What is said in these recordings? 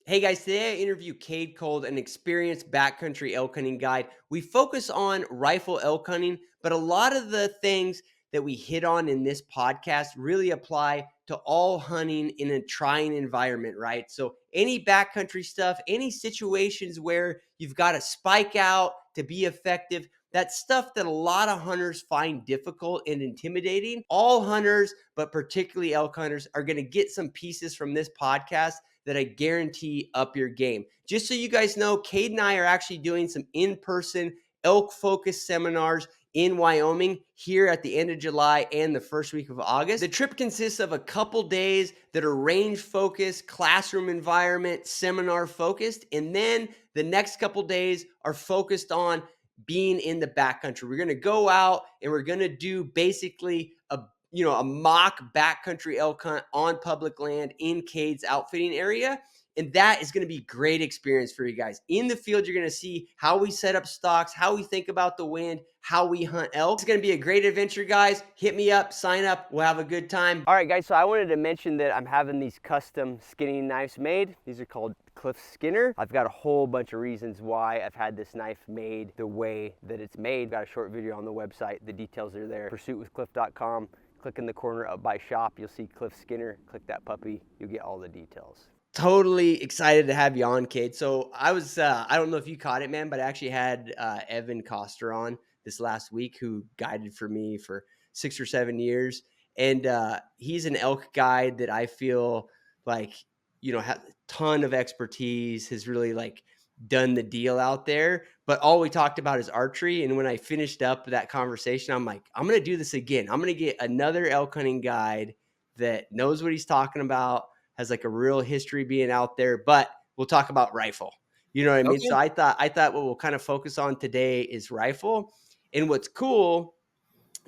Hey guys, today I interview Cade Cole, an experienced backcountry elk hunting guide. We focus on rifle elk hunting, but a lot of the things that we hit on in this podcast really apply to all hunting in a trying environment, right? So, any backcountry stuff, any situations where you've got to spike out to be effective, that stuff that a lot of hunters find difficult and intimidating. All hunters, but particularly elk hunters, are going to get some pieces from this podcast that I guarantee up your game. Just so you guys know, Cade and I are actually doing some in-person elk-focused seminars in Wyoming here at the end of July and the first week of August. The trip consists of a couple days that are range focused, classroom environment, seminar focused, and then the next couple days are focused on being in the backcountry. We're going to go out and we're going to do basically a mock backcountry elk hunt on public land in Cade's outfitting area. And that is going to be a great experience for you guys. In the field, you're going to see how we set up stocks, how we think about the wind, how we hunt elk. It's going to be a great adventure, guys. Hit me up, sign up. We'll have a good time. All right, guys, so I wanted to mention that I'm having these custom skinning knives made. These are called Cliff Skinner. I've got a whole bunch of reasons why I've had this knife made the way that it's made. Got a short video on the website. The details are there. Pursuitwithcliff.com. Click in the corner up by shop. You'll see Cliff Skinner. Click that puppy. You'll get all the details. Totally excited to have you on, Cade. So I don't know if you caught it, man, but I actually had Evan Coster on this last week, who guided for me for 6 or 7 years. And he's an elk guide that I feel like, has a ton of expertise, has really done the deal out there. But all we talked about is archery. And when I finished up that conversation, I'm like, I'm going to do this again. I'm going to get another elk hunting guide that knows what he's talking about, has a real history being out there, but we'll talk about rifle. You know what I mean? Okay. So I thought what we'll kind of focus on today is rifle. And what's cool,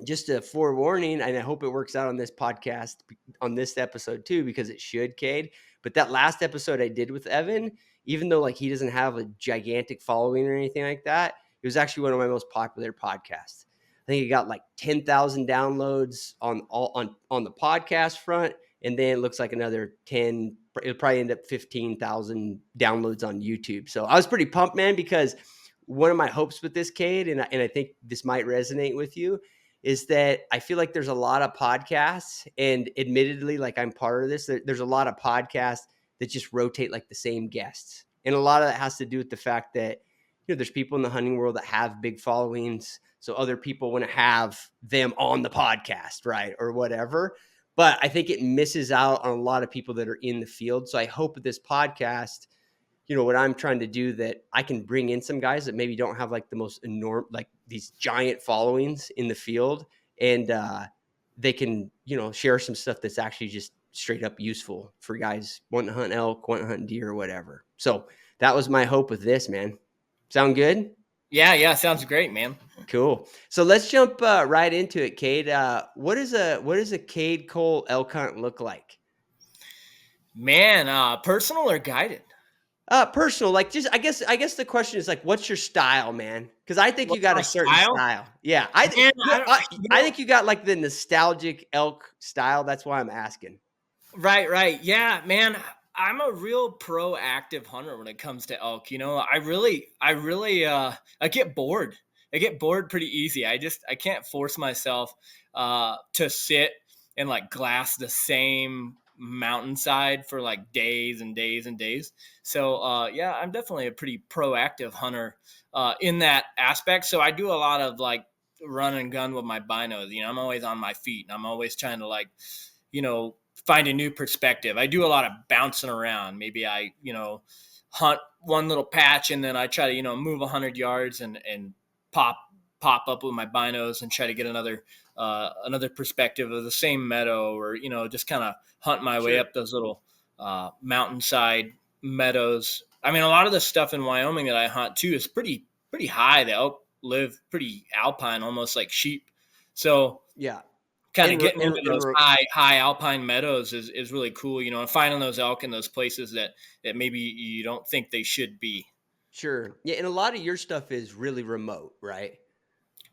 just a forewarning, and I hope it works out on this podcast, on this episode too, because it should, Cade. But that last episode I did with Evan, even though he doesn't have a gigantic following or anything like that, it was actually one of my most popular podcasts. I think it got 10,000 downloads on the podcast front, and then it looks like another 10. It'll probably end up 15,000 downloads on YouTube. So I was pretty pumped, man, because one of my hopes with this, Cade, and I think this might resonate with you, is that I feel like there's a lot of podcasts, and admittedly, I'm part of this. There's a lot of podcasts that just rotate the same guests. And a lot of that has to do with the fact that, there's people in the hunting world that have big followings. So other people want to have them on the podcast, right? Or whatever. But I think it misses out on a lot of people that are in the field. So I hope with this podcast, what I'm trying to do, that I can bring in some guys that maybe don't have the most enormous, these giant followings in the field. And they can, share some stuff that's actually just straight up useful for guys wanting to hunt elk, wanting to hunt deer or whatever. So that was my hope with this, man. Sound good? Yeah, sounds great, man. Cool. So let's jump right into it, Cade. What does a Cade Cole elk hunt look like? Man, personal or guided? Personal. I guess the question is what's your style, man? Because I think you got a certain style. Yeah, I think you got the nostalgic elk style. That's why I'm asking. Right. Yeah, man. I'm a real proactive hunter when it comes to elk. I get bored. I get bored pretty easy. I can't force myself to sit and glass the same mountainside for days and days and days. So yeah, I'm definitely a pretty proactive hunter in that aspect. So I do a lot of run and gun with my binos. I'm always on my feet, and I'm always trying to find a new perspective. I do a lot of bouncing around. Maybe I, hunt one little patch, and then I try to, move 100 yards and pop up with my binos and try to get another perspective of the same meadow, or, just kind of hunt my way up those little mountainside meadows. I mean, a lot of the stuff in Wyoming that I hunt too is pretty high. The elk live pretty alpine, almost like sheep. So yeah, kind of getting into those high alpine meadows is really cool, and finding those elk in those places that maybe you don't think they should be. Sure. Yeah, and a lot of your stuff is really remote, right?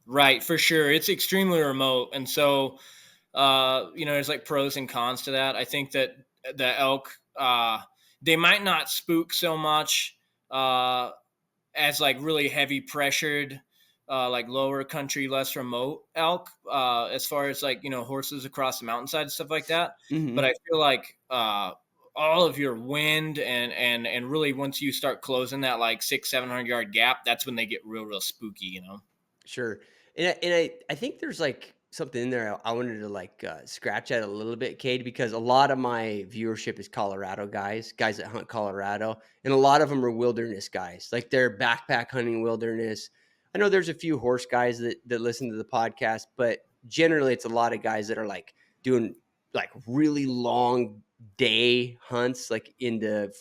Right, for sure. It's extremely remote. And so, there's pros and cons to that. I think that the elk they might not spook so much as like really heavy pressured, like lower country, less remote elk, as far as like, horses across the mountainside and stuff like that. But Hmm. I feel like all of your wind and really once you start closing that like 600-700 yard gap, that's when they get real spooky. Sure. And I think there's like something in there I wanted to like scratch at a little bit, Cade, because a lot of my viewership is Colorado guys that hunt Colorado, and a lot of them are wilderness guys. Like they're backpack hunting wilderness. I know there's a few horse guys that listen to the podcast, but generally it's a lot of guys that are like doing like really long day hunts, like into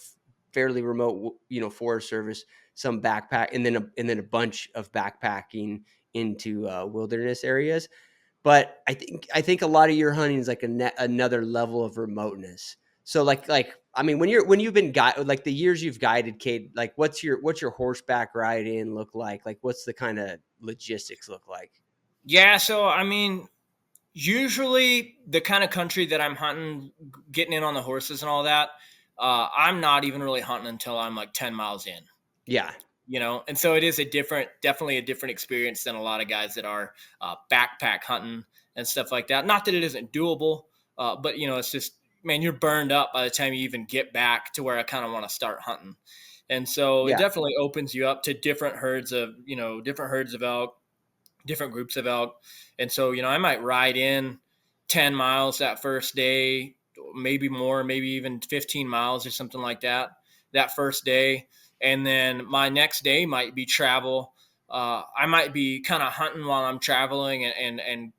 fairly remote, Forest Service, some backpack, and then a bunch of backpacking into wilderness areas. But I think a lot of your hunting is like another level of remoteness. So like I mean, when you've been like the years you've guided, Cade, like what's your horseback ride in look like? Like what's the kind of logistics look like? Yeah, so I mean, usually the kind of country that I'm hunting, getting in on the horses and all that, I'm not even really hunting until I'm like 10 miles in. Yeah, And so it is definitely a different experience than a lot of guys that are backpack hunting and stuff like that. Not that it isn't doable, but it's just, man, you're burned up by the time you even get back to where I kind of want to start hunting. And so it yeah, definitely opens you up to different herds of elk, different groups of elk. And so, I might ride in 10 miles that first day, maybe more, maybe even 15 miles or something like that first day. And then my next day might be travel. I might be kind of hunting while I'm traveling and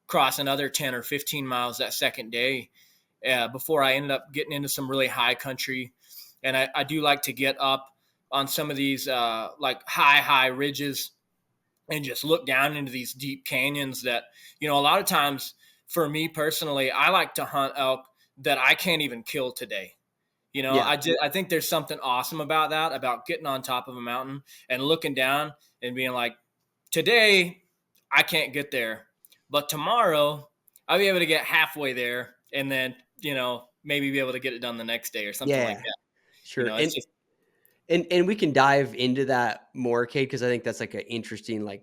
cross another 10 or 15 miles that second day before I ended up getting into some really high country. And I do like to get up on some of these like high ridges and just look down into these deep canyons that, a lot of times for me personally, I like to hunt elk that I can't even kill today. yeah, I think there's something awesome about that, about getting on top of a mountain and looking down and being like, today I can't get there, but tomorrow I'll be able to get halfway there and then, maybe be able to get it done the next day or something like yeah. that. Sure. It's just, And we can dive into that more, Kate, because I think that's like an interesting, like,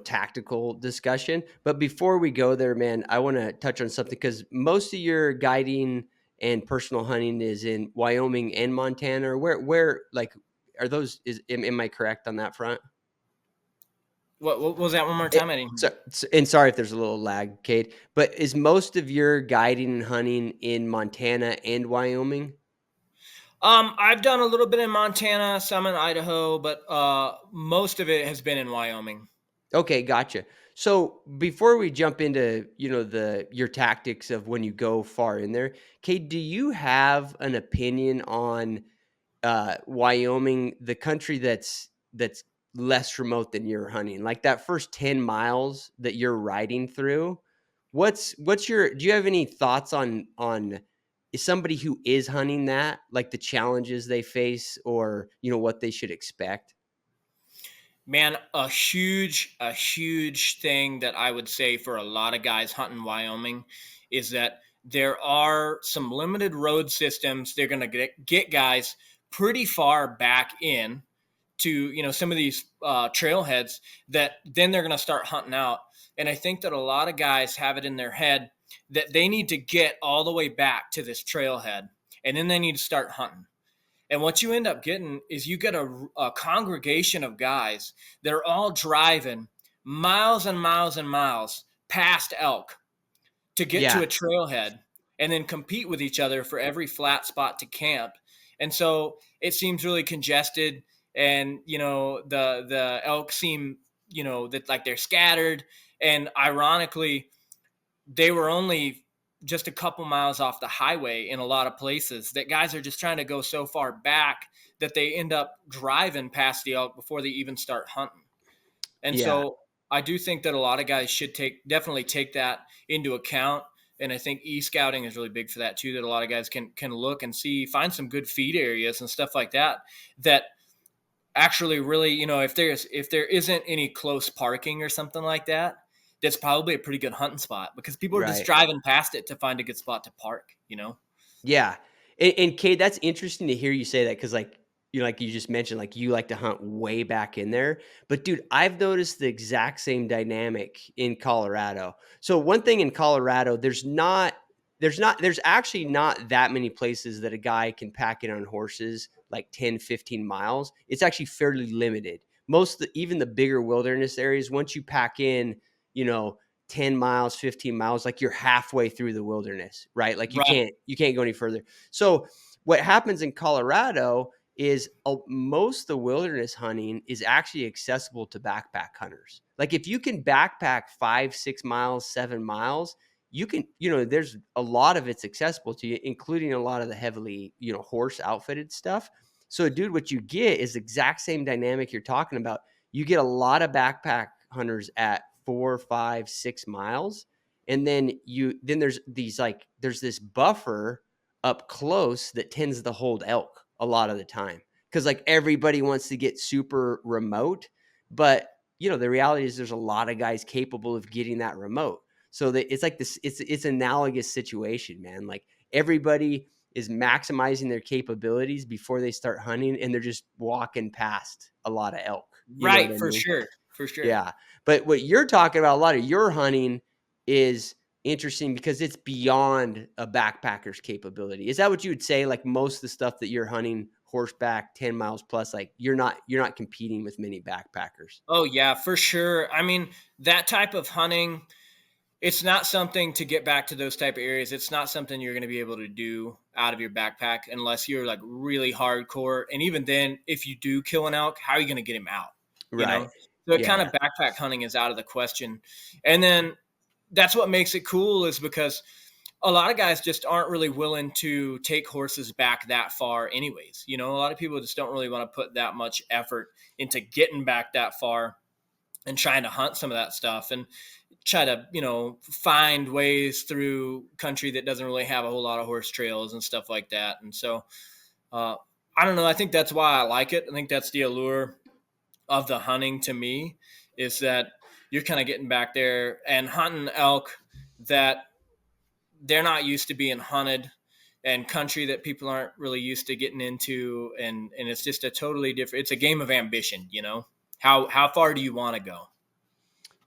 tactical discussion. But before we go there, man, I want to touch on something because most of your guiding and personal hunting is in Wyoming and Montana. Or where like are those? Am I correct on that front? what was that one more time? It, I didn't. and sorry if there's a little lag, Kate. But is most of your guiding and hunting in Montana and Wyoming? I've done a little bit in Montana, some in Idaho, but most of it has been in Wyoming. Okay, gotcha. So before we jump into, your tactics of when you go far in there, Kate, do you have an opinion on Wyoming, the country that's less remote than you're hunting? Like that first 10 miles that you're riding through, what's your do you have any thoughts on is somebody who is hunting that, like the challenges they face or, what they should expect? Man, a huge thing that I would say for a lot of guys hunting Wyoming is that there are some limited road systems. They're going to get guys pretty far back in to some of these trailheads that then they're going to start hunting out. And I think that a lot of guys have it in their head that they need to get all the way back to this trailhead, and then they need to start hunting. And what you end up getting is you get a congregation of guys that are all driving miles and miles and miles past elk to get to Yeah. a trailhead and then compete with each other for every flat spot to camp. And so it seems really congested, and the elk seem that like they're scattered, and ironically they were only just a couple miles off the highway in a lot of places, that guys are just trying to go so far back that they end up driving past the elk before they even start hunting. And Yeah. so I do think that a lot of guys should definitely take that into account. And I think e-scouting is really big for that too, that a lot of guys can look and see, find some good feed areas and stuff like that, that actually really, if there isn't any close parking or something like that, that's probably a pretty good hunting spot because people are just Right. driving past it to find a good spot to park. Yeah. And Cade, that's interesting to hear you say that because, like you just mentioned, like you like to hunt way back in there. But dude, I've noticed the exact same dynamic in Colorado. So one thing in Colorado, there's actually not that many places that a guy can pack in on horses like 10, 15 miles. It's actually fairly limited. Even the bigger wilderness areas, once you pack in, you know, 10 miles, 15 miles, like you're halfway through the wilderness, right? Like Right. you can't go any further. So what happens in Colorado is most of the wilderness hunting is actually accessible to backpack hunters. Like if you can backpack 5, 6 miles, 7 miles, you can, there's a lot of it's accessible to you, including a lot of the heavily, horse outfitted stuff. So dude, what you get is the exact same dynamic you're talking about. You get a lot of backpack hunters at 4, 5, 6 miles. And then there's this buffer up close that tends to hold elk a lot of the time because like everybody wants to get super remote, but the reality is there's a lot of guys capable of getting that remote. So that it's like this, it's analogous situation, man. Like everybody is maximizing their capabilities before they start hunting, and they're just walking past a lot of elk. You know what Right. I For mean? sure. For sure. Yeah. But what you're talking about, a lot of your hunting is interesting because it's beyond a backpacker's capability. Is that what you would say? Like most of the stuff that you're hunting horseback 10 miles plus, like you're not competing with many backpackers. Oh yeah, for sure. I mean, that type of hunting, it's not something to get back to those type of areas. It's not something you're going to be able to do out of your backpack unless you're like really hardcore. And even then, if you do kill an elk, how are you going to get him out? You Right. know, so it kind Yeah. of backpack hunting is out of the question. And then that's what makes it cool is because a lot of guys just aren't really willing to take horses back that far anyways. You know, a lot of people just don't really want to put that much effort into getting back that far and trying to hunt some of that stuff and try to, find ways through country that doesn't really have a whole lot of horse trails and stuff like that. And so, uh, I don't know. I think that's why I like it. I think that's the allure of the hunting to me is that you're kind of getting back there and hunting elk that they're not used to being hunted and country that people aren't really used to getting into. And it's just a totally different, it's a game of ambition, how far do you want to go?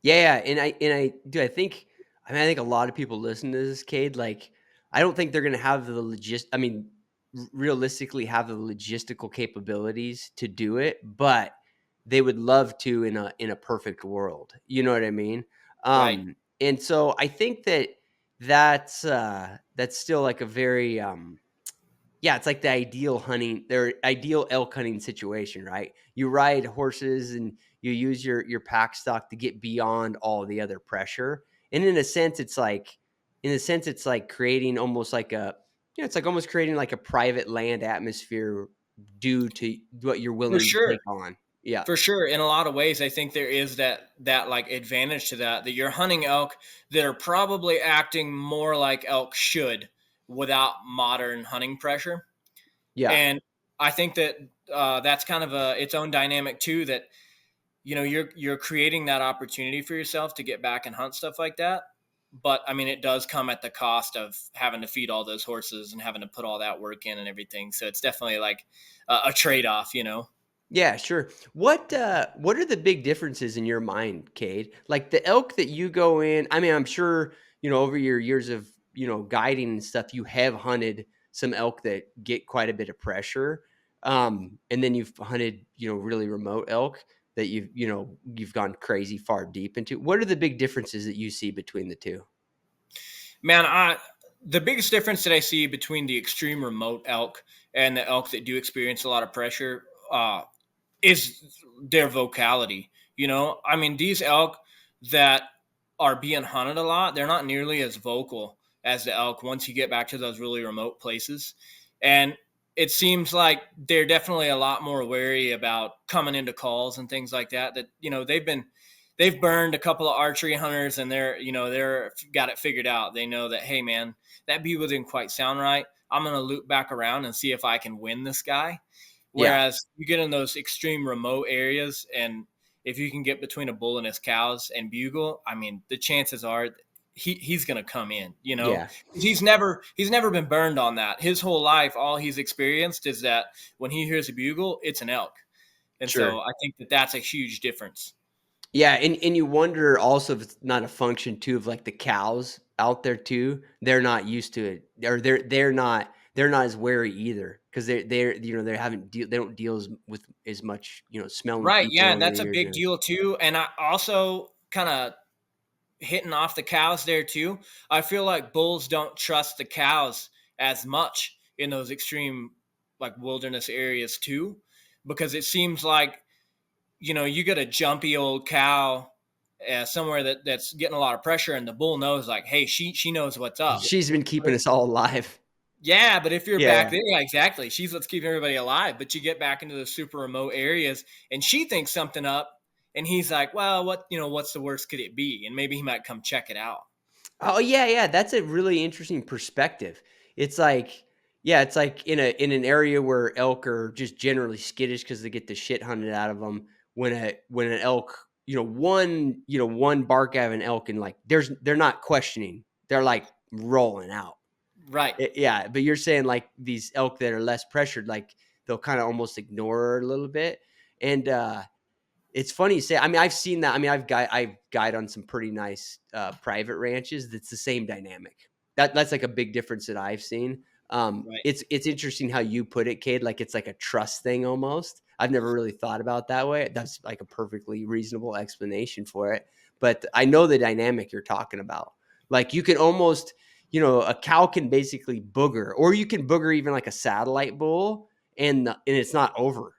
Yeah, and I do. I think a lot of people listen to this, Cade. Like, I don't think they're going to have the realistically have the logistical capabilities to do it, but they would love to in a perfect world. You know what I mean? Right. And so I think that's still like a very yeah, it's like the their ideal elk hunting situation, right? You ride horses and you use your pack stock to get beyond all the other pressure. And in a sense, it's like creating almost like it's like almost creating like a private land atmosphere due to what you're For willing to sure. take on. Yeah. For sure. In a lot of ways, I think there is that like advantage to that you're hunting elk that are probably acting more like elk should without modern hunting pressure. Yeah. And I think that that's kind of its own dynamic too. That you're creating that opportunity for yourself to get back and hunt stuff like that. But I mean, it does come at the cost of having to feed all those horses and having to put all that work in and everything. So it's definitely like a trade off. Yeah, sure. What are the big differences in your mind, Cade? Like the elk that you go in, I mean, I'm sure, over your years of, guiding and stuff, you have hunted some elk that get quite a bit of pressure. And then you've hunted, really remote elk that you've gone crazy far deep into. What are the big differences that you see between the two? Man, the biggest difference that I see between the extreme remote elk and the elk that do experience a lot of pressure is their vocality. I mean, these elk that are being hunted a lot, they're not nearly as vocal as the elk once you get back to those really remote places. And it seems like they're definitely a lot more wary about coming into calls and things like that. That they've burned a couple of archery hunters and they're got it figured out. They know that, hey man, that bugle didn't quite sound right. I'm gonna loop back around and see if I can win this guy. Yeah. Whereas you get in those extreme remote areas, and if you can get between a bull and his cows and bugle, I mean, the chances are he's going to come in, you know. Yeah, He's never been burned on that. His whole life, all he's experienced is that when he hears a bugle, it's an elk. And so sure. I think that that's a huge difference. Yeah, and you wonder also if it's not a function too of like the cows out there too. They're not used to it, or they're not as wary either because they're they haven't they don't deal with as much smelling Right. people Yeah, over the that's a years. big deal too. And I also kind of hitting off the cows there too. I feel like bulls don't trust the cows as much in those extreme like wilderness areas too, because it seems like you get a jumpy old cow somewhere that's getting a lot of pressure, and the bull knows like, hey, she knows what's up. She's been keeping us all alive. Yeah, but if you're Yeah, back yeah. there, yeah, exactly. She's what's keeping everybody alive. But you get back into the super remote areas, and she thinks something up, and he's like, "Well, what's the worst could it be?" And maybe he might come check it out. Oh yeah, yeah. That's a really interesting perspective. It's like, yeah, it's like in an area where elk are just generally skittish because they get the shit hunted out of them. When an elk, one bark out of an elk and like they're not questioning. They're like rolling out. Right, Yeah, but you're saying like these elk that are less pressured, like they'll kind of almost ignore her a little bit. And it's funny you say. I mean, I've seen that. I mean, I've guide on some pretty nice private ranches. That's the same dynamic. That's like a big difference that I've seen. right. It's interesting how you put it, Cade. Like it's like a trust thing almost. I've never really thought about that way. That's like a perfectly reasonable explanation for it. But I know the dynamic you're talking about. Like you can almost, a cow can basically booger, or you can booger even like a satellite bull, and it's not over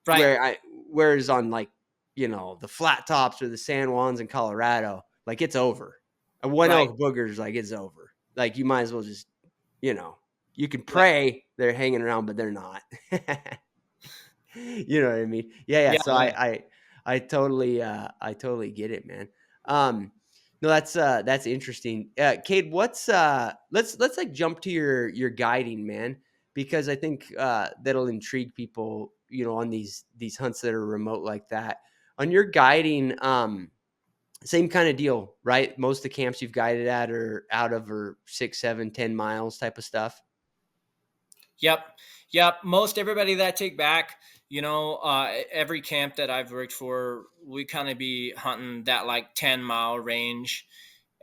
Right, where I whereas on like, the flat tops or the San Juans in Colorado, like it's over. A one right, elk booger's like it's over. Like you might as well just, you know, you can right. pray they're hanging around, but they're not. You know what I mean? Yeah, yeah. Yeah, So yeah. I totally get it, man. No, that's interesting. Cade, what's let's like jump to your guiding, man, because I think that'll intrigue people, on these hunts that are remote like that. On your guiding, same kind of deal, right? Most of the camps you've guided at are out of or 6, 7, 10 miles type of stuff. Yep. Yep. Most everybody that I take back, every camp that I've worked for, we kind of be hunting that like 10-mile range.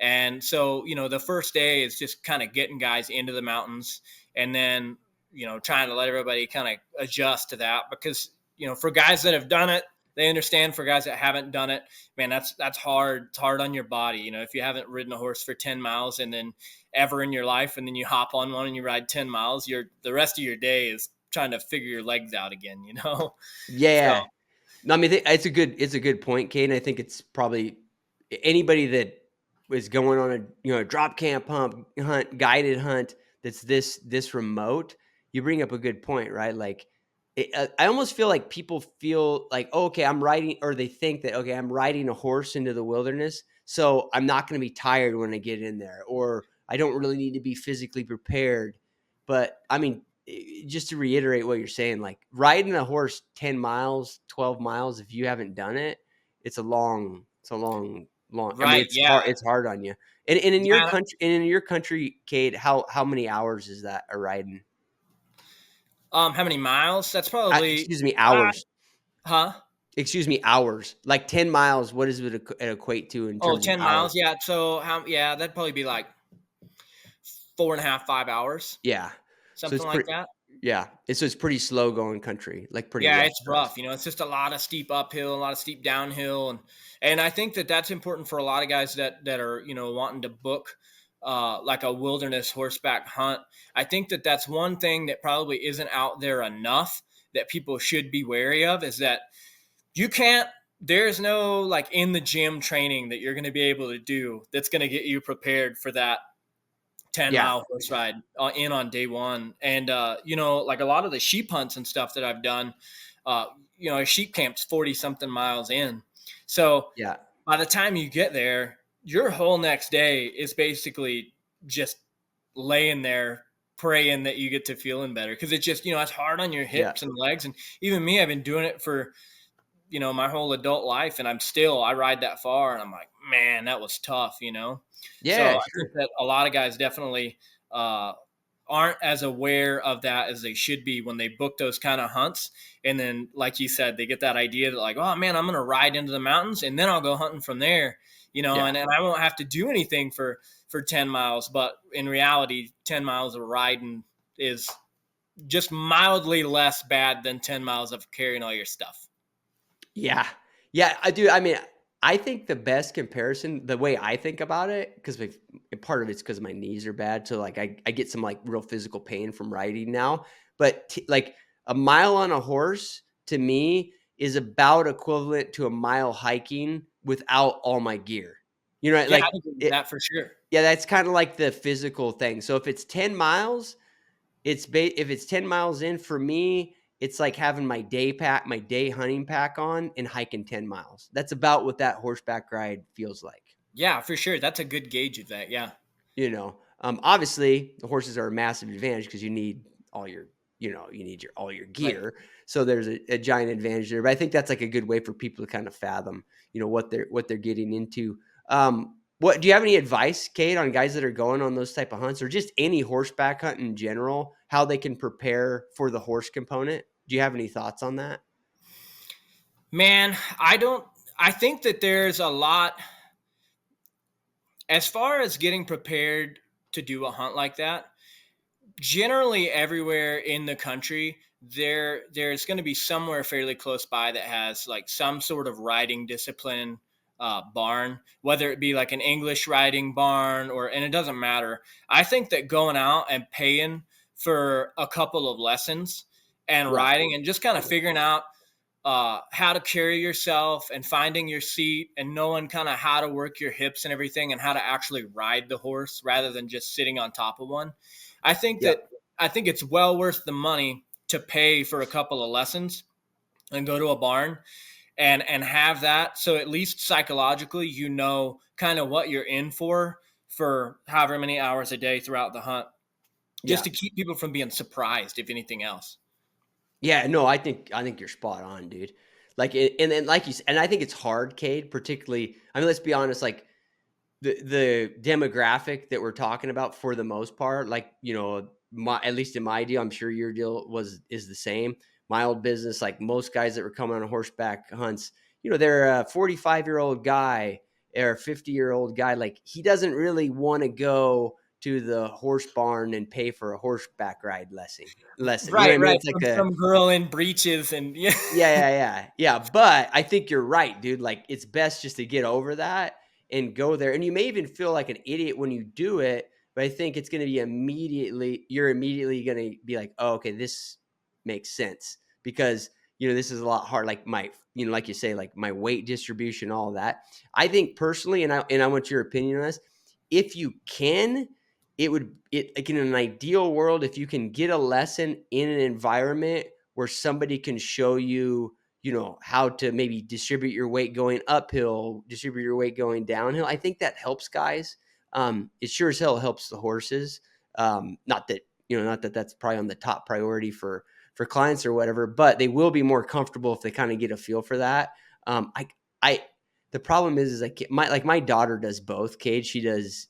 And so, the first day is just kind of getting guys into the mountains, and then, trying to let everybody kind of adjust to that, because, for guys that have done it, they understand. For guys that haven't done it, man, that's hard. It's hard on your body. If you haven't ridden a horse for 10 miles and then ever in your life, and then you hop on one and you ride 10 miles, the rest of your day is trying to figure your legs out again. So, Yeah. No, I mean, it's a good point, Kate. And I think it's probably anybody that is going on a drop camp hunt, guided hunt that's this remote. You bring up a good point, right? Like, I almost feel like people feel like, oh, okay, I'm riding, or they think that, okay, I'm riding a horse into the wilderness, so I'm not going to be tired when I get in there, or I don't really need to be physically prepared. But I mean, just to reiterate what you're saying, like riding a horse 10 miles, 12 miles, if you haven't done it, it's a long. I mean, right. it's Yeah. hard. It's hard on you. And Yeah. in your country, Cade, how many hours is that a riding? How many miles? That's probably, Excuse me, uh, hours. huh? Excuse me, hours. Like 10 miles, what does it equate to in Oh, terms of 10 miles. hours? Yeah. So yeah, that'd probably be like 4.5, 5 hours, Yeah. So something it's like pretty, that. yeah. So it's pretty slow going country, like pretty Yeah, rough it's stuff. rough. It's just a lot of steep uphill, a lot of steep downhill, and I think that that's important for a lot of guys that are wanting to book like a wilderness horseback hunt. I think that that's one thing that probably isn't out there enough that people should be wary of, is that you can't. There's no like in the gym training that you're going to be able to do that's going to get you prepared for that 10 Yeah. mile horse ride in on day one. And, like a lot of the sheep hunts and stuff that I've done, a sheep camp's 40 something miles in. So Yeah. by the time you get there, your whole next day is basically just laying there praying that you get to feeling better. Cause it's just, it's hard on your Yeah. hips and legs. And even me, I've been doing it for my whole adult life, and I ride that far, and I'm like, man, that was tough. So Yeah, I think sure. that a lot of guys definitely uh, aren't as aware of that as they should be when they book those kind of hunts. And then, like you said, they get that idea that like, oh man, I'm going to ride into the mountains and then I'll go hunting from there, Yeah. and I won't have to do anything for 10 miles. But in reality, 10 miles of riding is just mildly less bad than 10 miles of carrying all your stuff. Yeah. Yeah, I do. I mean, I think the best comparison, the way I think about it, because part of it's because my knees are bad. So like I get some like real physical pain from riding now. But like a mile on a horse to me is about equivalent to a mile hiking without all my gear. You know, Yeah, like I agree with it, that for sure. yeah, that's kind of like the physical thing. So if it's 10 miles, if it's 10 miles in for me, it's like having my day hunting pack on and hiking 10 miles. That's about what that horseback ride feels like. Yeah, for sure. That's a good gauge of that. Yeah. Obviously the horses are a massive advantage because you need all your, you need all your Right. gear. So there's a giant advantage there. But I think that's like a good way for people to kind of fathom, what they're getting into. What do you have any advice, Cade, on guys that are going on those type of hunts or just any horseback hunt in general, how they can prepare for the horse component? Do you have any thoughts on that? Man, I think that there's a lot as far as getting prepared to do a hunt like that. Generally everywhere in the country, there's going to be somewhere fairly close by that has like some sort of riding discipline barn, whether it be like an English riding barn, and it doesn't matter. I think that going out and paying for a couple of lessons and Right. riding and just kind of figuring out how to carry yourself and finding your seat and knowing kind of how to work your hips and everything and how to actually ride the horse rather than just sitting on top of one. I think Yep. that I think it's well worth the money to pay for a couple of lessons and go to a barn and have that, so at least psychologically kind of what you're in for however many hours a day throughout the hunt, just Yeah. to keep people from being surprised if anything else. Yeah, no, I think you're spot on, dude. Like, and then like you said, and I think it's hard, Cade, particularly. I mean, let's be honest, like the demographic that we're talking about for the most part, like, at least in my deal, I'm sure your deal is the same. My old business, like most guys that were coming on horseback hunts, they're a 45-year-old guy or a 50-year-old guy. Like he doesn't really want to go to the horse barn and pay for a horseback ride lesson. You know what Right, I mean? right. It's like From the some girl in breeches and yeah. yeah. But I think you're right, dude. Like it's best just to get over that and go there. And you may even feel like an idiot when you do it, but I think it's going to be you're immediately going to be like, oh, okay, this makes sense because, this is a lot hard. Like like you say, like my weight distribution, all that. I think personally, and I want your opinion on this. If you can, like in an ideal world, if you can get a lesson in an environment where somebody can show you, how to maybe distribute your weight going uphill, distribute your weight going downhill. I think that helps guys. It sure as hell helps the horses. Not that that's probably on the top priority for clients or whatever, but they will be more comfortable if they kind of get a feel for that. I the problem is like my daughter does both. Cade, she does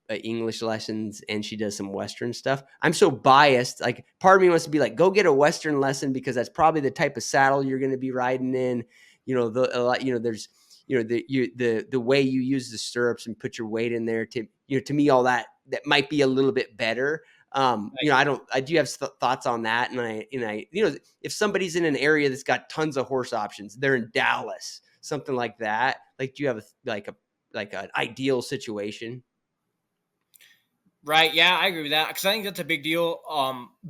English lessons and she does some Western stuff. I'm so biased. Like part of me wants to be like, go get a Western lesson because that's probably the type of saddle you're going to be riding in. There's, the way you use the stirrups and put your weight in there to me, all that might be a little bit better. I do have thoughts on that. If somebody's in an area that's got tons of horse options, they're in Dallas, something like that. Like, do you have like an ideal situation? Right. Yeah, I agree with that because I think that's a big deal.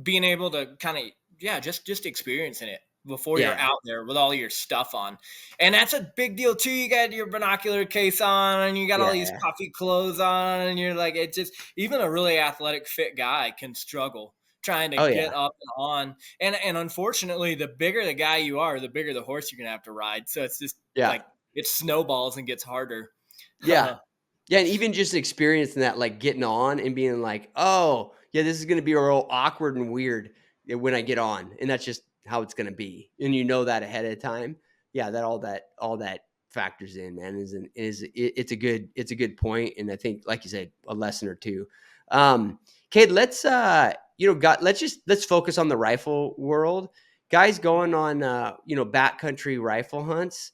Being able to kind of, yeah, just experiencing it before you're Yeah. out there with all your stuff on, and that's a big deal too. You got your binocular case on, and you got all these Yeah. puffy clothes on, and you're like, it just even a really athletic, fit guy can struggle trying to Oh get yeah. up and on. And unfortunately, the bigger the guy you are, the bigger the horse you're gonna have to ride. So it's just Yeah. like it snowballs and gets harder. Yeah. Yeah, and even just experiencing that, like getting on and being like, "Oh, yeah, this is gonna be real awkward and weird when I get on," and that's just how it's gonna be, and you know that ahead of time. yeah, that all that factors in, man. It's a good point, and I think, like you said, a lesson or two. Cade, let's let's focus on the rifle world. Guys going on backcountry rifle hunts.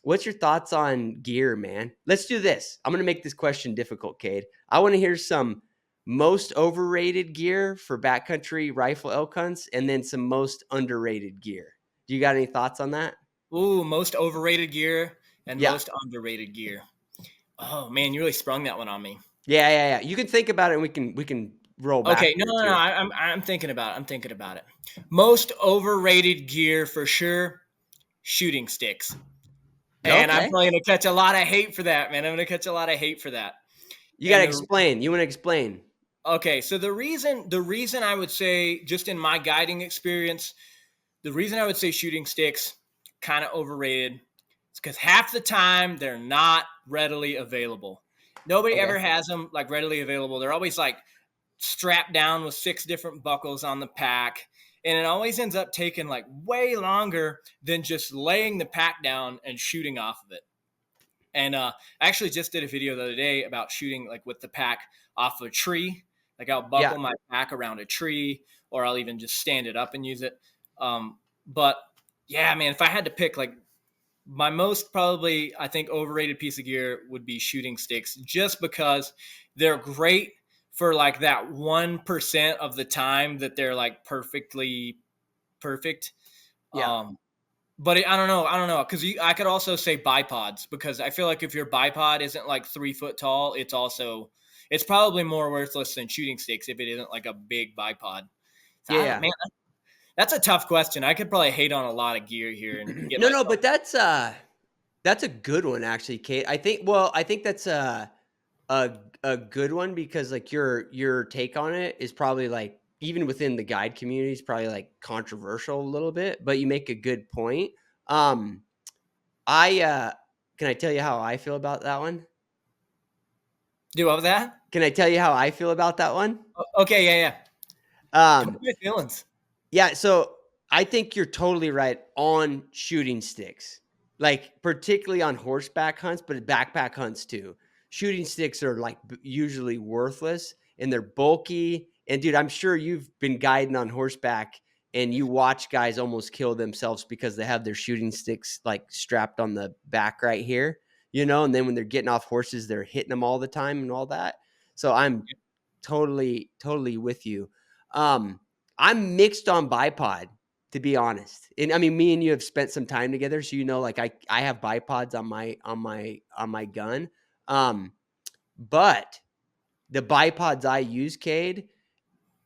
What's your thoughts on gear, man? Let's do this. I'm gonna make this question difficult, Cade. I want to hear some most overrated gear for backcountry rifle elk hunts, and then some most underrated gear. Do you got any thoughts on that? Ooh, most overrated gear and Yeah. most underrated gear. Oh man, you really sprung that one on me. Yeah. You can think about it, and we can roll Okay, no, backwards no, no. here. I'm thinking about it. I'm thinking about it. Most overrated gear for sure. Shooting sticks. And I'm Okay. probably gonna catch a lot of hate for that, man. I'm gonna catch a lot of hate for that. You got to And the explain. You want to explain? okay, so the reason I would say, just in my guiding experience, the reason I would say shooting sticks kind of overrated is because half the time they're not readily available. Nobody Okay. ever has them like readily available. They're always like strapped down with 6 different buckles on the pack. And it always ends up taking like way longer than just laying the pack down and shooting off of it. And I actually just did a video the other day about shooting like with the pack off a tree. Like I'll Yeah. buckle my pack around a tree, or I'll even just stand it up and use it. But yeah, man, if I had to pick like my most probably, I think, overrated piece of gear would be shooting sticks, just because they're great for like that 1% of the time that they're like perfectly perfect. Yeah. But I don't know, because I could also say bipods, because I feel like if your bipod isn't like 3 foot tall, it's probably more worthless than shooting sticks if it isn't like a big bipod. So I don't, Yeah. man, that's a tough question. I could probably hate on a lot of gear here and get No, myself. but that's a good one actually, Kate. I think that's a good one because like your take on it is probably like even within the guide community is probably like controversial a little bit, but you make a good point. Um I can I tell you how I feel about that one? Do all of that? Can I tell you how I feel about that one? Okay, yeah, yeah. Tell me Um my feelings. Yeah, so I think you're totally right on shooting sticks, like particularly on horseback hunts, but backpack hunts too. Shooting sticks are like usually worthless and they're bulky. And dude, I'm sure you've been guiding on horseback and you watch guys almost kill themselves because they have their shooting sticks like strapped on the back right here, and then when they're getting off horses, they're hitting them all the time and all that. So I'm totally with you. Um, I'm mixed on bipod, to be honest. And I mean, me and you have spent some time together, so like I have bipods on my gun. Um, but the bipods I use, Cade,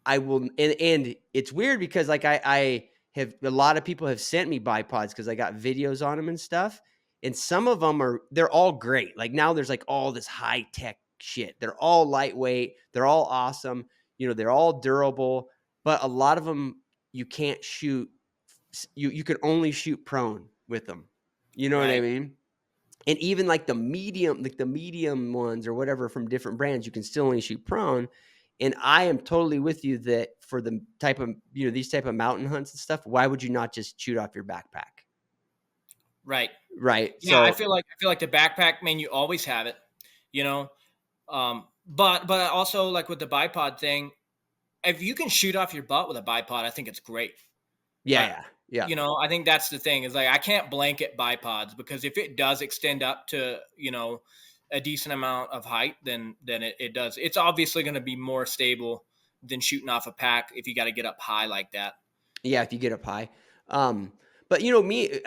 I will, and it's weird because like I have a lot of people have sent me bipods because I got videos on them and stuff, and some of them they're all great. Like now there's like all this high tech shit. They're all lightweight. They're all awesome. They're all durable, but a lot of them you can't shoot. You can only shoot prone with them. You know what I Right. mean? And even like the medium ones or whatever from different brands, you can still only shoot prone. And I am totally with you that for the type of these type of mountain hunts and stuff, why would you not just shoot off your backpack? Right. Right. Yeah, I So feel like the backpack, man, you always have it, you know. But also like with the bipod thing, if you can shoot off your butt with a bipod, I think it's great. yeah, Uh, yeah. I think that's the thing, is like I can't blanket bipods, because if it does extend up to, a decent amount of height, then it does. It's obviously going to be more stable than shooting off a pack if you got to get up high like that. Yeah, if you get up high. Um, but me,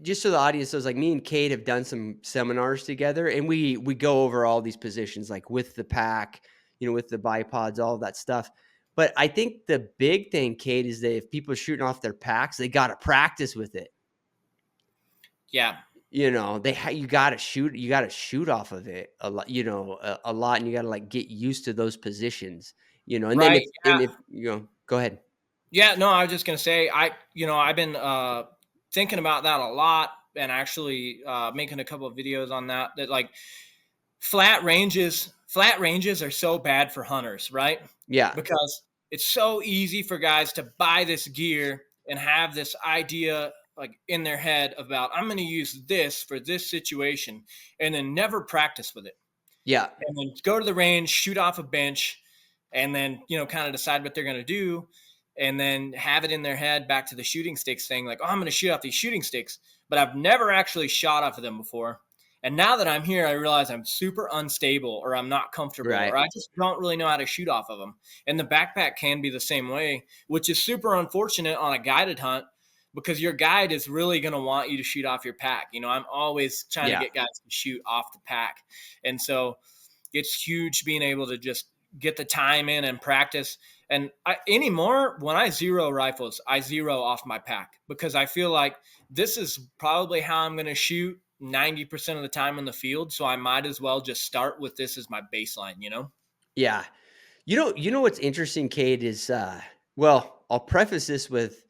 just so the audience knows, like me and Cade have done some seminars together, and we go over all these positions, like with the pack, with the bipods, all of that stuff. But I think the big thing, Cade, is that if people are shooting off their packs, they got to practice with it. Yeah. You got to shoot off of it a lot, a lot, and you got to like get used to those positions, and then Right. if go ahead. Yeah, no, I was just gonna say, I've been thinking about that a lot, and actually making a couple of videos on that. That like flat ranges are so bad for hunters, right? Yeah, Because it's so easy for guys to buy this gear and have this idea like in their head about, I'm going to use this for this situation, and then never practice with it, Yeah. and then go to the range, shoot off a bench, and then, kind of decide what they're going to do, and then have it in their head back to the shooting sticks thing, like, oh, I'm going to shoot off these shooting sticks, but I've never actually shot off of them before. And now that I'm here, I realize I'm super unstable, or I'm not comfortable, Right. or I just don't really know how to shoot off of them. And the backpack can be the same way, which is super unfortunate on a guided hunt, because your guide is really going to want you to shoot off your pack. I'm always trying to Yeah. get guys to shoot off the pack. And so it's huge being able to just get the time in and practice. And anymore, when I zero rifles, I zero off my pack, because I feel like this is probably how I'm going to shoot 90% of the time in the field. So I might as well just start with this as my baseline. Yeah. You know what's interesting, Cade, is well, I'll preface this with,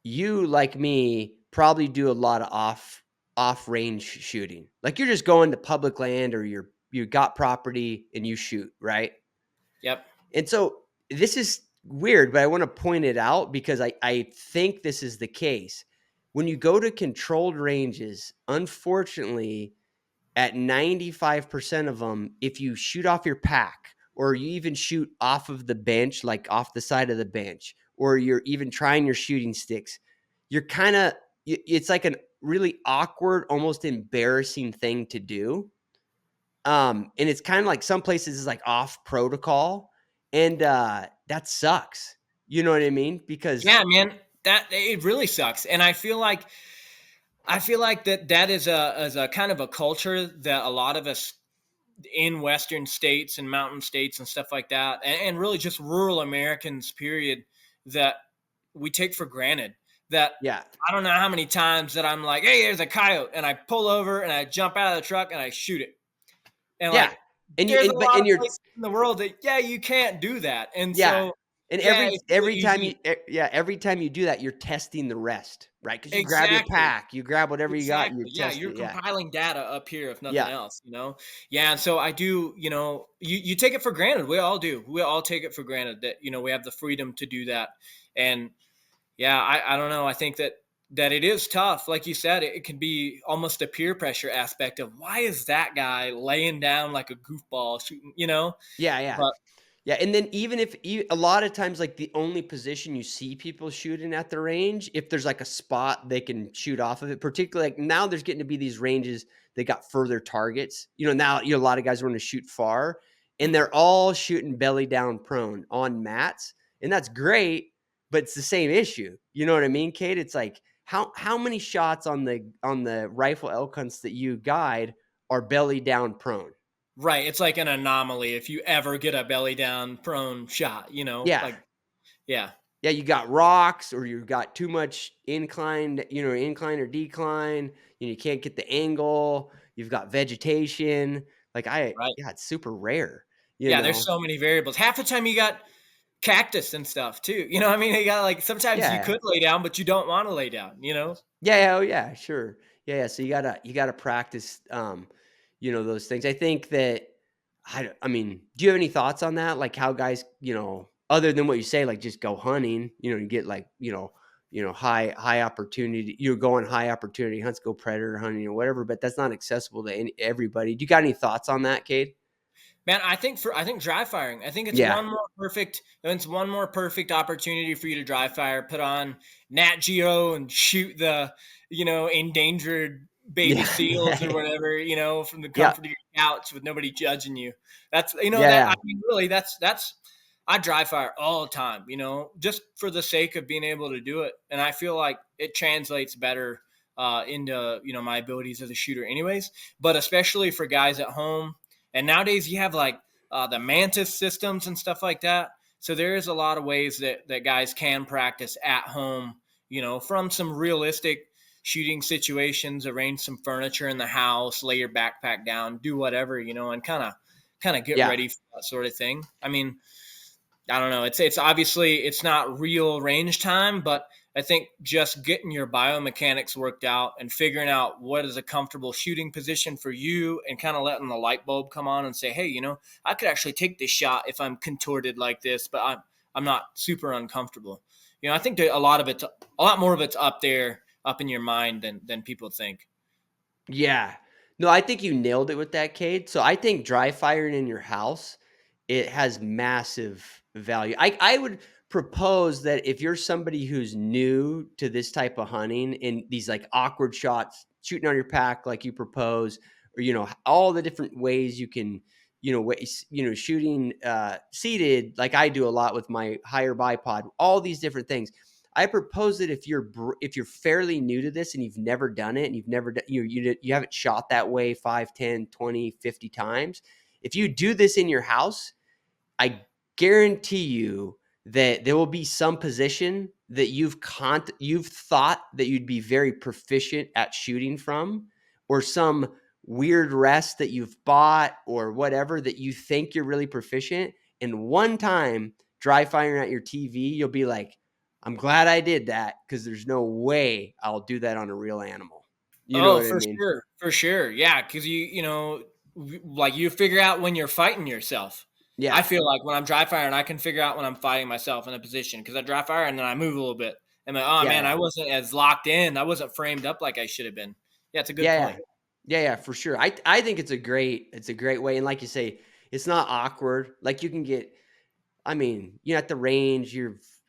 you, like me, probably do a lot of off range shooting. Like, you're just going to public land, or you got property and you shoot, right? Yep. And so this is weird, but I want to point it out because I think this is the case. When you go to controlled ranges, unfortunately, at 95% of them, if you shoot off your pack, or you even shoot off of the bench, like off the side of the bench, or you're even trying your shooting sticks, you're kind of, it's like a really awkward, almost embarrassing thing to do. And it's kind of like some places is like off protocol, and that sucks. You know what I mean? Because Yeah, man, that it really sucks. And I feel like that is a kind of a culture that a lot of us in Western states and mountain states and stuff like that, and really just rural Americans, period, that we take for granted. That yeah, I don't know how many times that I'm like, hey, there's a coyote, and I pull over and I jump out of the truck and I shoot it. And yeah, like, and you there's a and but lot and of you're places in the world that, yeah, you can't do that. And yeah. so, And yeah, every it's really every time easy. you every time you do that, you're testing the rest, right? Because you grab your Exactly. pack, you grab whatever you got, and you Exactly. Yeah, test you're it. Yeah, compiling data up here, if nothing yeah, else. Yeah, and so I do, you take it for granted. We all do. We all take it for granted that, we have the freedom to do that. And yeah, I don't know. I think that it is tough. Like you said, it can be almost a peer pressure aspect of, why is that guy laying down like a goofball shooting. yeah, yeah. But Yeah, and then even if a lot of times, like, the only position you see people shooting at the range, if there's like a spot they can shoot off of it, particularly like now there's getting to be these ranges that got further targets. Now a lot of guys want to shoot far, and mhm. they're all shooting belly down prone on mats, and that's great, but it's the same issue. You know what I mean, Kate? It's like, how many shots on the rifle elk hunts that you guide are belly down prone? Right. It's like an anomaly if you ever get a belly down prone shot, Yeah. like, yeah. Yeah, you got rocks, or you've got too much incline or decline. You can't get the angle. You've got vegetation. Right. Yeah, it's super rare, you Yeah, there's know? so many variables. Half the time you got cactus and stuff too. You know what I mean? You got, like, sometimes you Yeah. could lay down, but you don't want to lay down. Yeah, yeah, oh, yeah, sure. Yeah, yeah, so you gotta practice, those things. I think that I mean, do you have any thoughts on that? Like, how guys, other than what you say, like, just go hunting, you get, like, high opportunity, you're going high opportunity hunts, go predator hunting or whatever, but that's not accessible to everybody. Do you got any thoughts on that, Cade? Man, I think dry firing. I think Yeah. it's one more perfect opportunity for you to dry fire, put on Nat Geo and shoot the, endangered baby Yeah. seals or whatever, from the Yeah. comfort of your couch with nobody judging you. That's, Yeah, that, yeah. I mean, really, that's I dry fire all the time, just for the sake of being able to do it. And I feel like it translates better into, my abilities as a shooter anyways, but especially for guys at home. And nowadays you have like the Mantis systems and stuff like that. So there is a lot of ways that guys can practice at home, from some realistic shooting situations, arrange some furniture in the house, lay your backpack down, do whatever, and kind of get Yeah. ready for that sort of thing. I mean, I don't know. It's obviously it's not real range time, but I think just getting your biomechanics worked out and figuring out what is a comfortable shooting position for you, and kind of letting the light bulb come on and say, hey, I could actually take this shot if I'm contorted like this, but I'm not super uncomfortable. I think that a lot more of it's up there, up in your mind than people think. Yeah. No, I think you nailed it with that, Cade. So I think dry firing in your house, it has massive value. I would propose that if you're somebody who's new to this type of hunting and these like awkward shots, shooting on your pack like you propose, or all the different ways you can, shooting seated like I do a lot with my higher bipod, all these different things. I propose that if you're fairly new to this and you've never done it and you've never done, you haven't shot that way 5, 10, 20, 50 times. If you do this in your house, I guarantee you that there will be some position that you've thought that you'd be very proficient at shooting from, or some weird rest that you've bought or whatever that you think you're really proficient. And one time dry firing at your TV, you'll be like, I'm glad I did that because there's no way I'll do that on a real animal. You know Oh, what I mean? for sure, yeah, because like you figure out when you're fighting yourself. I Yeah. feel like when I'm dry firing, I can figure out when I'm fighting myself in a position because I dry fire and then I move a little bit. And like, oh Yeah. man, I Yeah. wasn't as locked in. I wasn't framed up like I should have been. Yeah, it's a good Yeah, yeah. point. Yeah, yeah, for sure. I think it's a great way, and like you say, it's not awkward. Like you can get, I mean, at the range,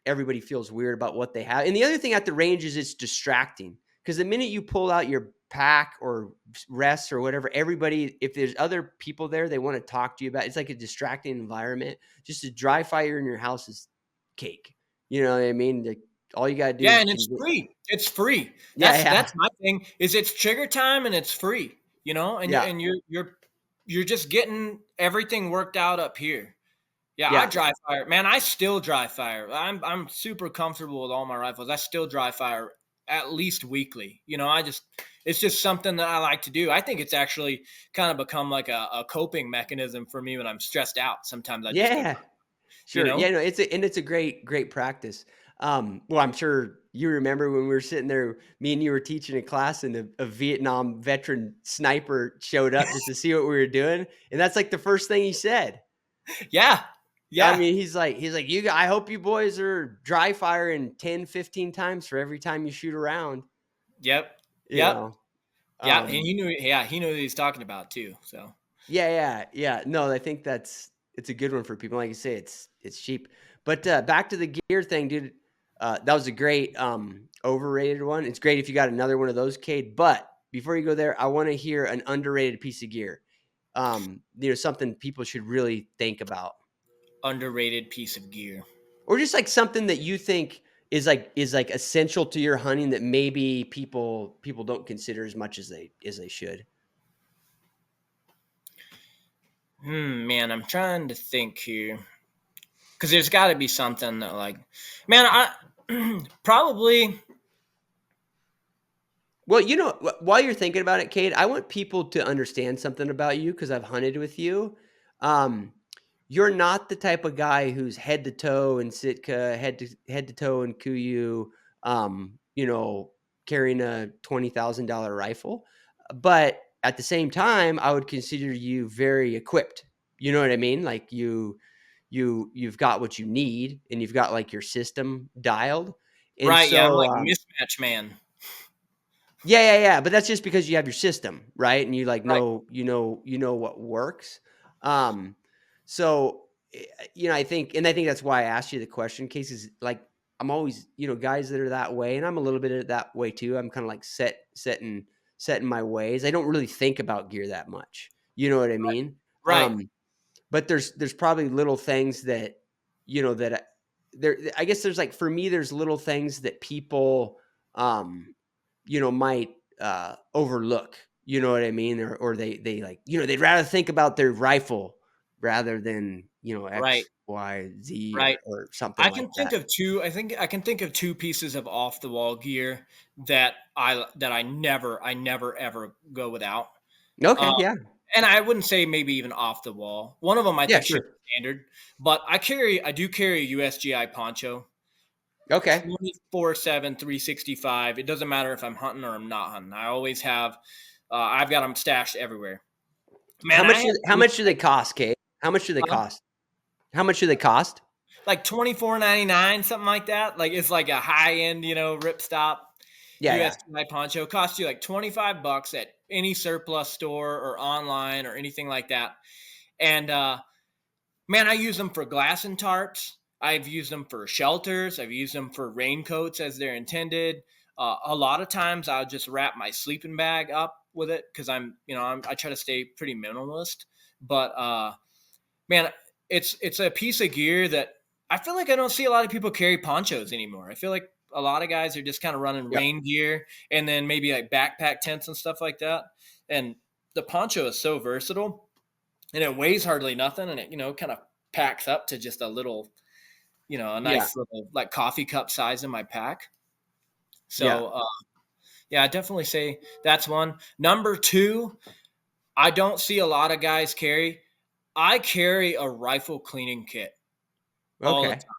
everybody feels weird about what they have. And the other thing at the range is it's distracting because the minute you pull out your pack or rest or whatever, everybody, if there's other people there, they want to talk to you about. It's like a distracting environment. Just a dry fire in your house is cake. You know what I mean? Like all you gotta do Yeah, is and it's convince. free. It's free. Yeah, That's yeah, my thing. Is it's trigger time and it's free. And yeah, you're just getting everything worked out up here. Yeah, I yeah. dry fire. Man, I still dry fire. I'm super comfortable with all my rifles. I still dry fire at least weekly. It's just something that I like to do. I think it's actually kind of become like a coping mechanism for me when I'm stressed out. Sometimes I just go, Yeah. you Sure. know? Yeah, no, it's a great practice. Well, I'm sure you remember when we were sitting there, me and you were teaching a class and a Vietnam veteran sniper showed up just to see what we were doing. And that's like the first thing he said. Yeah. I Yeah. mean, I hope you boys are dry firing 10, 15 times for every time you shoot around, Yep. you Yep. know. Yeah. And Um, he knew what he was talking about too. So Yeah, yeah, yeah. No, I think it's a good one for people. Like you say, it's cheap. But back to the gear thing, dude. That was a great overrated one. It's great if you got another one of those, Cade. But before you go there, I want to hear an underrated piece of gear. Something people should really think about, underrated piece of gear. or just like something that you think is like essential to your hunting that maybe people don't consider as much as they should. Man, I'm trying to think here. Because there's got to be something that, like, man, I probably. Well, while you're thinking about it, Cade, I want people to understand something about you because I've hunted with you. Um, you're not the type of guy who's head to toe in Sitka, head to toe in Kuyu, um, you know, carrying a $20,000 rifle. But at the same time, I would consider you very equipped. You know what I mean? Like you've got what you need, and you've got like your system dialed. And Right, yeah, I'm so, like mismatch man. yeah, yeah, yeah, but that's just because you have your system, right? And you like Right, know what works. Um, so I think that's why I asked you the question, cases like I'm always, guys that are that way, and I'm a little bit of that way too. I'm kind of like setting my ways. I don't really think about gear that much. You know what I mean? right, But there's probably little things that that there. I guess there's like for me, there's little things that people might overlook. You know what I mean? Or they like they'd rather think about their rifle rather than right, X, Y, Z right. or something I like can think that. of two. I think I can think of two pieces of off the wall gear that I never ever go without. Okay, Uh, yeah, and I wouldn't say maybe even off the wall. One of them I yeah, think should sure. be standard, but I do carry a USGI poncho. Okay. 24/7, 365. It doesn't matter if I'm hunting or I'm not hunting. I always have. I've got them stashed everywhere. How Man, I much had do how much do they cost, Kate? How much do they uh, cost? How much do they cost? like 24.99, something like that. Like it's like a high end, rip stop. Yeah, yeah. USDI poncho costs you like $25 at any surplus store or online or anything like that. And man, I use them for glass and tarps. I've used them for shelters. I've used them for raincoats as they're intended. A lot of times I'll just wrap my sleeping bag up with it because I try to stay pretty minimalist. But man, it's a piece of gear that I feel like I don't see a lot of people carry ponchos anymore. I feel like a lot of guys are just kind of running Yep. rain gear and then maybe like backpack tents and stuff like that. And the poncho is so versatile and it weighs hardly nothing and it, kind of packs up to just a little, a Yeah. nice little like coffee cup size in my pack. Yeah. So, yeah, I definitely say that's one. Number two, I don't see a lot of guys carry. I carry a rifle cleaning kit all the Okay. time.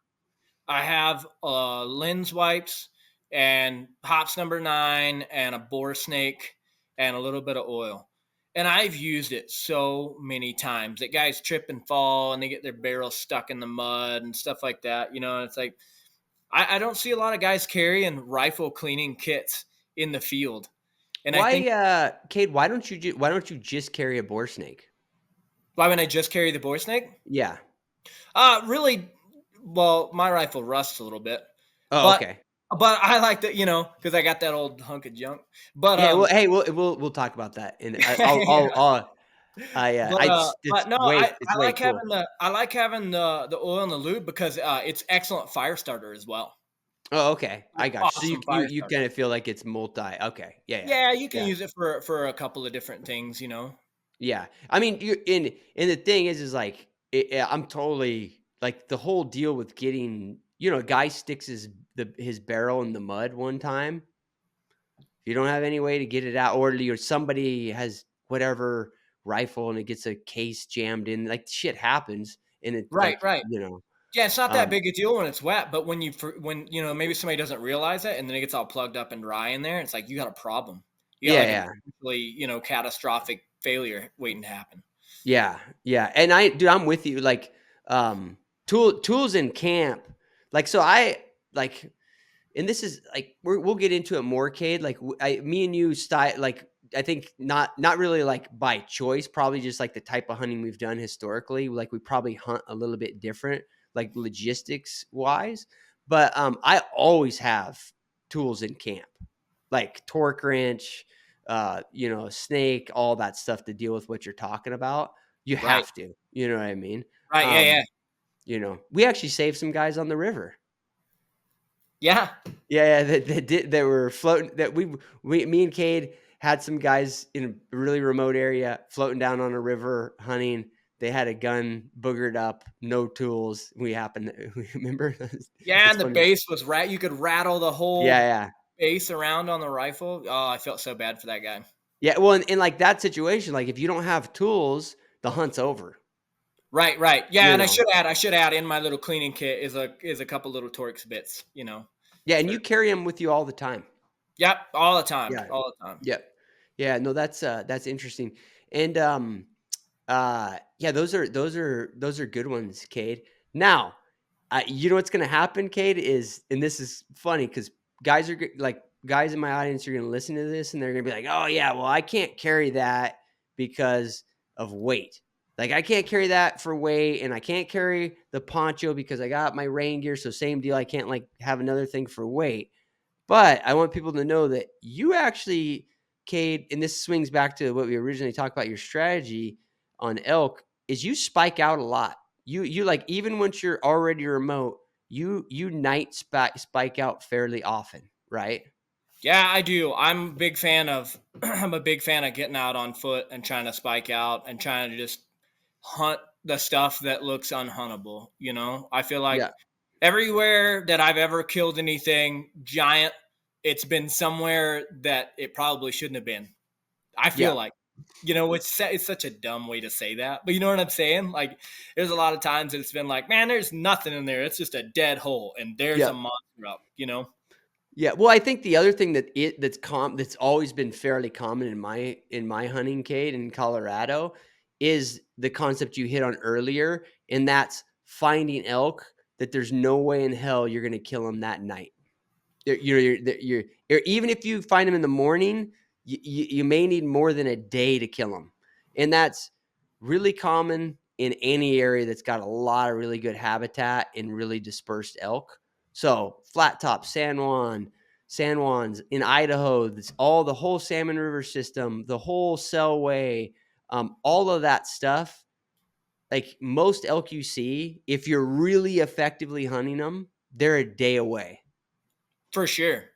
I have lens wipes and Hops number 9 and a bore snake and a little bit of oil. And I've used it so many times that guys trip and fall and they get their barrel stuck in the mud and stuff like that. And it's like, I don't see a lot of guys carrying rifle cleaning kits in the field. And I think, Cade, why don't you just carry a boar snake? why would I just carry the bore snake? Yeah. Really, well, my rifle rusts a little bit, Oh, but okay. I like that, because I got that old hunk of junk. But Yeah, well, hey, we'll talk about that, and but no, it's I way like cool. having the oil and the lube because it's excellent fire starter as well. Oh, okay, I got you. So you Awesome you fire you starter. kind of feel like it's multi. Okay, yeah, yeah, Yeah, you can yeah, use it for a couple of different things. yeah. I mean, you and the thing is like I'm totally like the whole deal with getting a guy sticks his barrel in the mud one time. If you don't have any way to get it out, or somebody has whatever rifle and it gets a case jammed in, like shit happens, and it Right, like right. Yeah, it's not that um, big a deal when it's wet, but when maybe somebody doesn't realize it and then it gets all plugged up and dry in there, it's like you got a problem. You got yeah, like a yeah, really, catastrophic failure waiting to happen. yeah, yeah. And dude, I'm with you. Like, tools in camp, like, so I like. And this is like we'll get into it more, Cade. Like me and you, like I think not really like by choice, probably just like the type of hunting we've done historically. Like we probably hunt a little bit different, like logistics wise. But I always have tools in camp, like torque wrench, snake, all that stuff to deal with what you're talking about. You Right. have to, you know what I mean? Right. Yeah, Um, yeah. we actually saved some guys on the river. Yeah. Yeah, yeah, that were floating. That me and Cade had some guys in a really remote area floating down on a river hunting. They had a gun boogered up, no tools. We happened to remember. Yeah, It's and the funny. base was you could rattle the Yeah, whole yeah, base around on the rifle. Oh, I felt so bad for that guy. yeah. Well, in like that situation, like if you don't have tools, the hunt's over. Right, right. Yeah, You and know. I should add in my little cleaning kit is a couple little Torx bits. Yeah, and For you carry them with you all the time. Yep, all the time. Yeah, All the time. yeah, yeah. No, that's interesting. And yeah, those are good ones, Cade. Now, you know what's gonna happen, Cade, is, and this is funny because guys in my audience are gonna listen to this and they're gonna be like, "Oh yeah, well I can't carry that because of weight. Like I can't carry that for weight, and I can't carry the poncho because I got my rain gear. So same deal. I can't like have another thing for weight." But I want people to know that you actually, Cade, and this swings back to what we originally talked about, your strategy on elk, is you spike out a lot. You like, even once you're already remote, you night spike out fairly often, right? Yeah, I do. I'm a big fan of I'm a big fan of getting out on foot and trying to spike out and trying to just hunt the stuff that looks unhuntable. I feel like Yeah. everywhere that I've ever killed anything giant, it's been somewhere that it probably shouldn't have been. I feel Yeah. like, it's such a dumb way to say that, but you know what I'm saying? Like, there's a lot of times that it's been like, man, there's nothing in there. It's just a dead hole, and there's Yeah. a monster up. Yeah. Well, I think the other thing that's always been fairly common in my hunting, Cade, in Colorado, is the concept you hit on earlier, and that's finding elk that there's no way in hell you're going to kill them that night. Even if you find them in the morning, you may need more than a day to kill them, and that's really common in any area that's got a lot of really good habitat and really dispersed elk. So flat top San Juans in Idaho, the whole Salmon River system, the whole Selway, all of that stuff. Like most elk you see, if you're really effectively hunting them, they're a day away. For sure.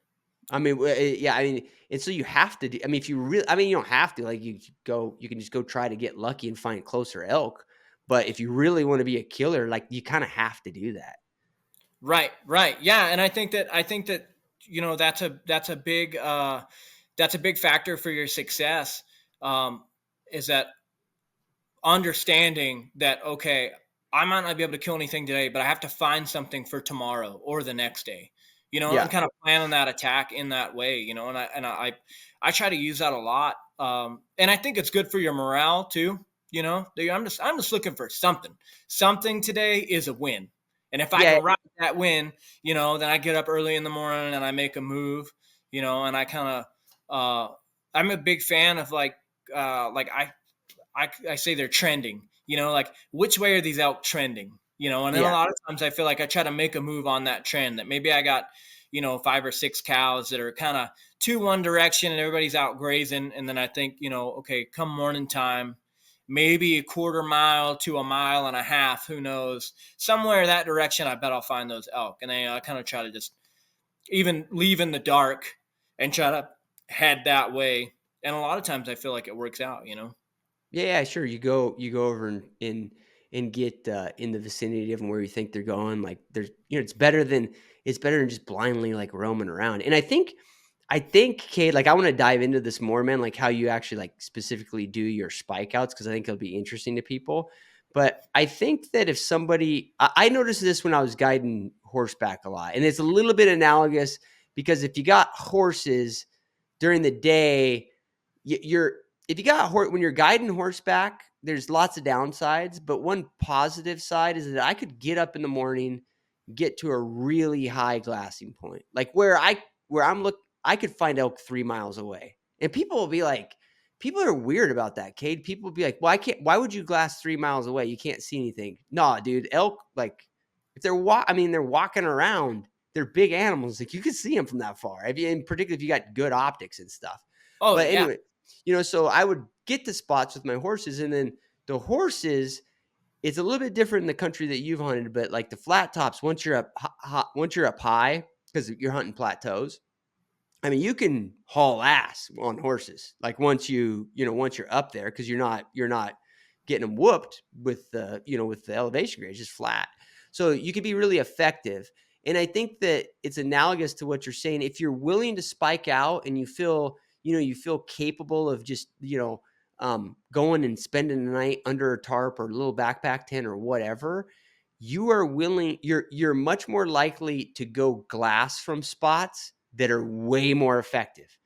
I mean, yeah, I mean, and so you have to do, I mean, if you really, I mean, you don't have to, like, you can just go try to get lucky and find closer elk. But if you really want to be a killer, like, you kind of have to do that. Right, right. Yeah, and I think that that's a big factor for your success, is that understanding that, okay, I might not be able to kill anything today, but I have to find something for tomorrow or the next day, and Yeah. kind of planning that attack in that way, and I try to use that a lot, and I think it's good for your morale too. I'm just looking for something. Something today is a win, and if I Yeah. can ride that win, then I get up early in the morning and I make a move, and I kind of, I'm a big fan of like I say they're trending, like which way are these elk trending, and then a Yeah. lot of times I feel like I try to make a move on that trend that maybe I got, 5 or 6 cows that are kind of to one direction and everybody's out grazing. And then I think, okay, come morning time, maybe a quarter mile to a mile and a half, who knows, somewhere that direction, I bet I'll find those elk. And then I kind of try to just even leave in the dark and try to head that way. And a lot of times I feel like it works out. Yeah, sure. You go over and get in the vicinity of them where you think they're going. Like there's, it's better than just blindly like roaming around. And I think, Cade, like I want to dive into this more, man. Like how you actually like specifically do your spike outs because I think it'll be interesting to people. But I think that if I noticed this when I was guiding horseback a lot, and it's a little bit analogous because if you got horses during the day, you're if you got when you're guiding horseback, there's lots of downsides, but one positive side is that I could get up in the morning, get to a really high glassing point, like where I'm look, I could find elk 3 miles away, and people are weird about that, Cade. People will be like, "Well, I can't. Why would you glass 3 miles away? You can't see anything." Nah, dude, elk like if they're walking around. They're big animals. Like you can see them from that far. In particular, if you got good optics and stuff. Oh But yeah. anyway, so I would get to spots with my horses, and then the horses, it's a little bit different in the country that you've hunted, but like the flat tops, once you're up high, because you're hunting plateaus, I mean, you can haul ass on horses. Like once you're up there, because you're not getting them whooped with the elevation grade, it's just flat. So you can be really effective. And I think that it's analogous to what you're saying. If you're willing to spike out and you feel capable of just going and spending the night under a tarp or a little backpack tent or whatever, you're much more likely to go glass from spots that are way more effective.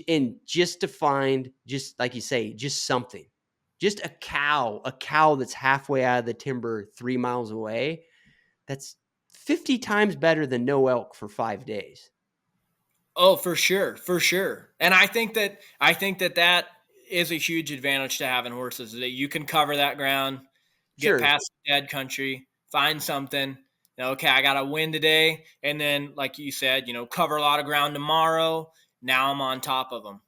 And just to find, just like you say, just something, just a cow that's halfway out of the timber 3 miles away, that's 50 times better than no elk for 5 days. Oh, for sure, for sure. And I think that is a huge advantage to having horses, that you can cover that ground, get Sure. past dead country, find something. Okay, I got a win today, and then like you said, cover a lot of ground tomorrow. Now I'm on top of them.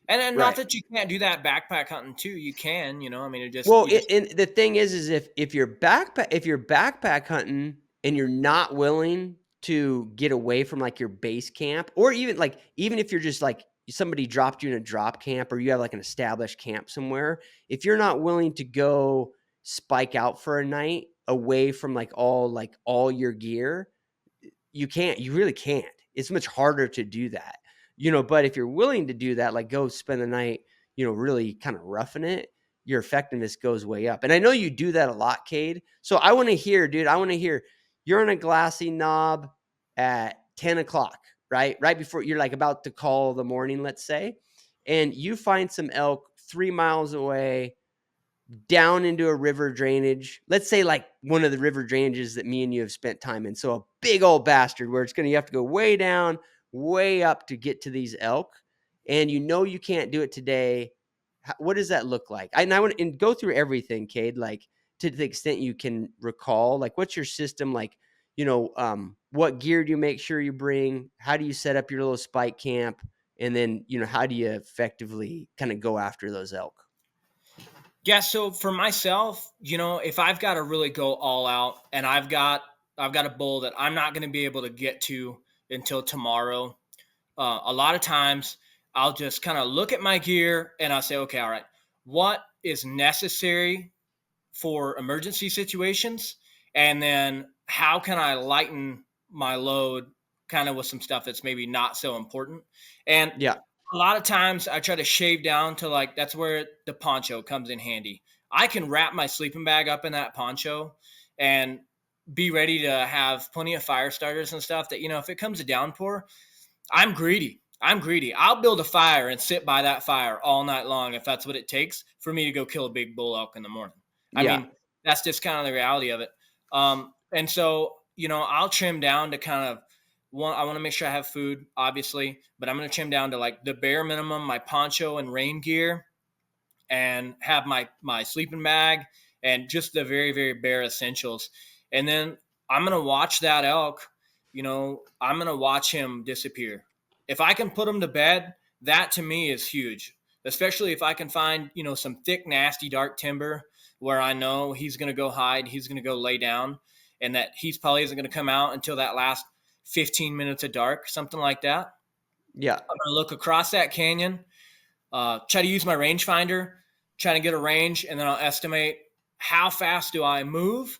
And then not Right. that you can't do that backpack hunting too. You can, I mean, it just Well, you just and the thing is if you're backpack hunting and you're not willing to get away from like your base camp, or even if you're just like somebody dropped you in a drop camp or you have like an established camp somewhere, if you're not willing to go spike out for a night away from like all your gear, you really can't. It's much harder to do that. But if you're willing to do that, like go spend the night, really kind of roughing it, your effectiveness goes way up. And I know you do that a lot, Cade. So I want to hear, dude, you're on a glassy knob at 10 o'clock, right? Right before you're like about to call the morning, let's say, and you find some elk 3 miles away down into a river drainage. Let's say like one of the river drainages that me and you have spent time in. So a big old bastard where you have to go way down, way up to get to these elk, and you can't do it today. What does that look like? I want to go through everything, Cade, like to the extent you can recall. Like, what's your system like? What gear do you make sure you bring? How do you set up your little spike camp? And then, how do you effectively kind of go after those elk? Yeah, so for myself, if I've got to really go all out and I've got a bull that I'm not going to be able to get to until tomorrow, a lot of times I'll just kind of look at my gear and I'll say, okay, all right, what is necessary for emergency situations? And then how can I lighten my load kind of with some stuff that's maybe not so important? And Yeah. a lot of times I try to shave down to like that's where the poncho comes in handy. I can wrap my sleeping bag up in that poncho and be ready to have plenty of fire starters and stuff that, if it comes a downpour, I'm greedy. I'm greedy. I'll build a fire and sit by that fire all night long if that's what it takes for me to go kill a big bull elk in the morning. I Yeah. mean, that's just kind of the reality of it. And so, I'll trim down to kind of one. I want to make sure I have food, obviously, but I'm going to trim down to like the bare minimum, my poncho and rain gear, and have my sleeping bag and just the very very bare essentials. And then I'm going to watch that elk. I'm going to watch him disappear. If I can put him to bed, that to me is huge, especially if I can find some thick nasty dark timber where I know he's going to go hide, he's going to go lay down, and that he's probably isn't going to come out until that last 15 minutes of dark, something like that. Yeah. I'm going to look across that canyon, try to use my rangefinder, try to get a range, and then I'll estimate how fast do I move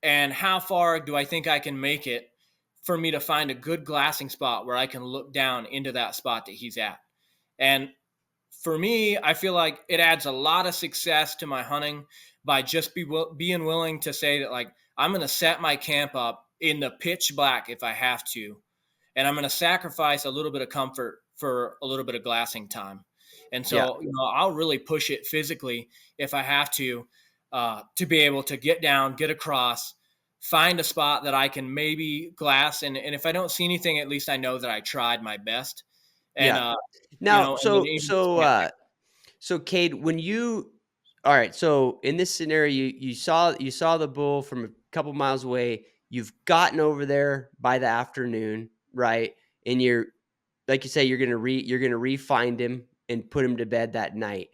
and how far do I think I can make it for me to find a good glassing spot where I can look down into that spot that he's at. And for me, I feel like it adds a lot of success to my hunting by just being willing to say that, like, I'm going to set my camp up in the pitch black if I have to, and I'm going to sacrifice a little bit of comfort for a little bit of glassing time. And Yeah. so, I'll really push it physically if I have to be able to get down, get across, find a spot that I can maybe glass. And if I don't see anything, at least I know that I tried my best. And, Yeah. Now, and then yeah. so Cade, all right, so in this scenario, you saw the bull from a couple miles away. You've gotten over there by the afternoon, right? And like you say, you're gonna re-find him and put him to bed that night.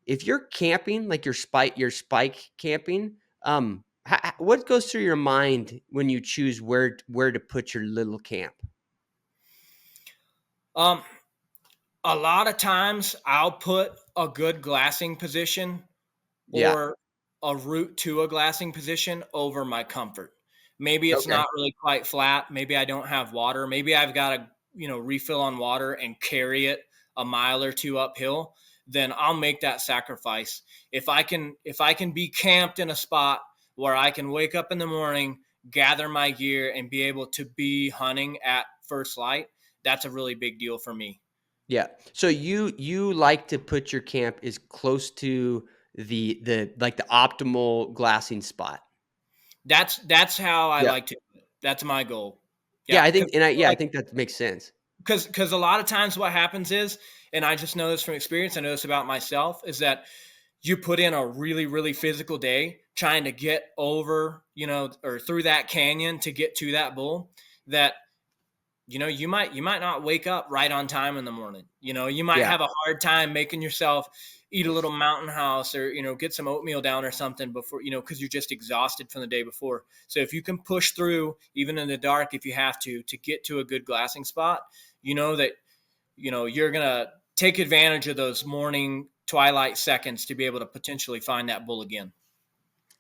If you're camping, like your spike camping, what goes through your mind when you choose where to put your little camp? Um, a lot of times I'll put a good glassing position Yeah. or a route to a glassing position over my comfort. Maybe it's Okay. not really quite flat. Maybe I don't have water. Maybe I've got to, refill on water and carry it a mile or two uphill. Then I'll make that sacrifice. If I can be camped in a spot where I can wake up in the morning, gather my gear, and be able to be hunting at first light, that's a really big deal for me. Yeah. So you like to put your camp as close to the like the optimal glassing spot. That's how I Yeah. like to do it. That's my goal. Yeah, Yeah, I because think and I yeah, I like think that makes sense. because a lot of times what happens is, and I just know this from experience, I know this about myself, is that you put in a really really physical day trying to get over, or through that canyon to get to that bull, that you might not wake up right on time in the morning. You might Yeah. have a hard time making yourself eat a little mountain house or get some oatmeal down or something before, because you're just exhausted from the day before. So if you can push through even in the dark, if you have to get to a good glassing spot, that you're gonna take advantage of those morning twilight seconds to be able to potentially find that bull again.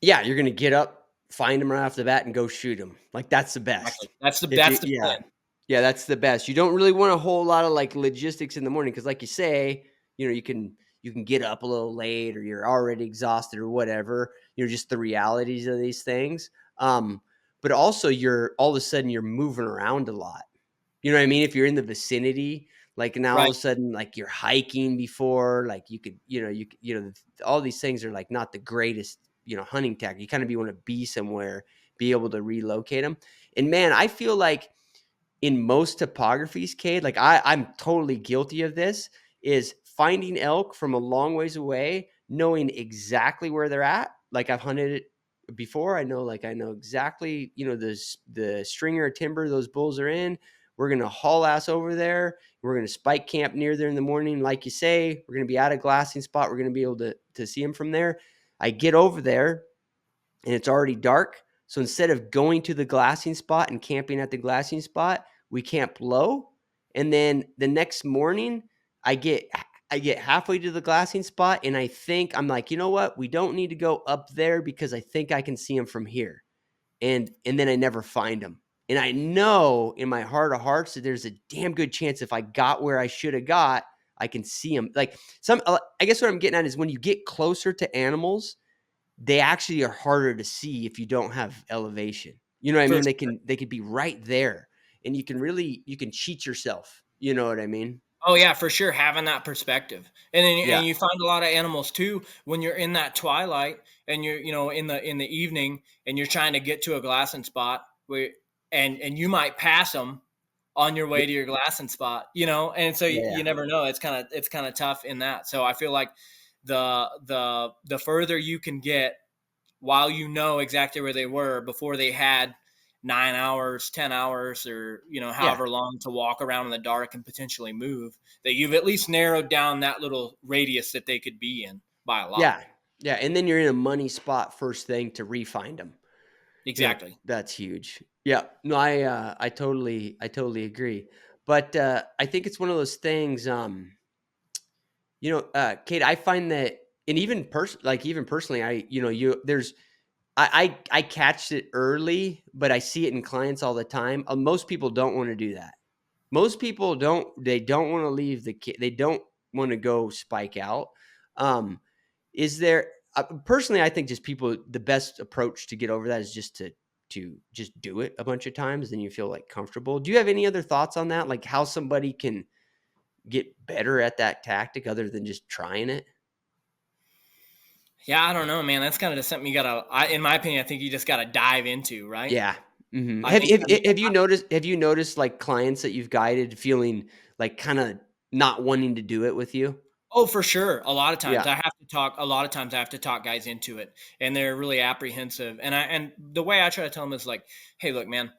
Yeah, you're gonna get up, find him right off the bat, and go shoot him. Like, that's the Exactly. best. That's the If you that's the yeah. plan. Yeah, that's the best. You don't really want a whole lot of, like, logistics in the morning because, like you say, you can get up a little late or you're already exhausted or whatever, just the realities of these things. But also you're all of a sudden you're moving around a lot. You know what I mean? If you're in the vicinity, like now all Right. of a sudden, like you're hiking before, like you could, all these things are like not the greatest, hunting tactic. You kind of want to be somewhere, be able to relocate them. And man, I feel like in most topographies, Cade, like I'm totally guilty of this, is finding elk from a long ways away, knowing exactly where they're at. Like I've hunted it before. I know exactly, the stringer of timber those bulls are in. We're gonna haul ass over there. We're gonna spike camp near there in the morning, like you say. We're gonna be at a glassing spot. We're gonna be able to see them from there. I get over there and it's already dark. So instead of going to the glassing spot and camping at the glassing spot, we camp low. And then the next morning, I get I get halfway to the glassing spot and I think I'm like, you know what? We don't need to go up there because I think I can see them from here. And then I never find them. And I know in my heart of hearts that there's a damn good chance if I got where I should have got, I can see them. Like I guess what I'm getting at is when you get closer to animals, they actually are harder to see if you don't have elevation. You know what I For mean? They can be right there and you can cheat yourself. You know what I mean? Oh yeah, for sure, having that perspective, and then Yeah. you find a lot of animals too when you're in that twilight and you're in the evening and you're trying to get to a glassing spot where and you might pass them on your Yeah. way to your glassing spot, and so Yeah. you never know. It's kind of tough in that. So I feel like the further you can get while you know exactly where they were before they had 9 hours, 10 hours, or Yeah. however long to walk around in the dark and potentially move, that you've at least narrowed down that little radius that they could be in by a lot. Yeah. Yeah. And then you're in a money spot first thing to re-find them. Exactly. That's huge. Yeah. No, I totally agree. But I think it's one of those things, Kate, I find that, and even personally, I catch it early, but I see it in clients all the time. Most people don't want to do that. Most people don't. They don't want to leave they don't want to go spike out. Um, is there personally? I think just people the best approach to get over that is just to just do it a bunch of times, then you feel like comfortable. Do you have any other thoughts on that? Like how somebody can get better at that tactic other than just trying it? Yeah, I don't know, man. That's kind of just something you gotta. In my opinion, I think you just gotta dive into, right? Yeah. Mhm. I think. Have you noticed, like, clients that you've guided feeling, like, kinda not wanting to do it with you? Oh, for sure. A lot of times Yeah. I have to talk. A lot of times I have to talk guys into it, and they're really apprehensive. And the way I try to tell them is like, "Hey, look, man.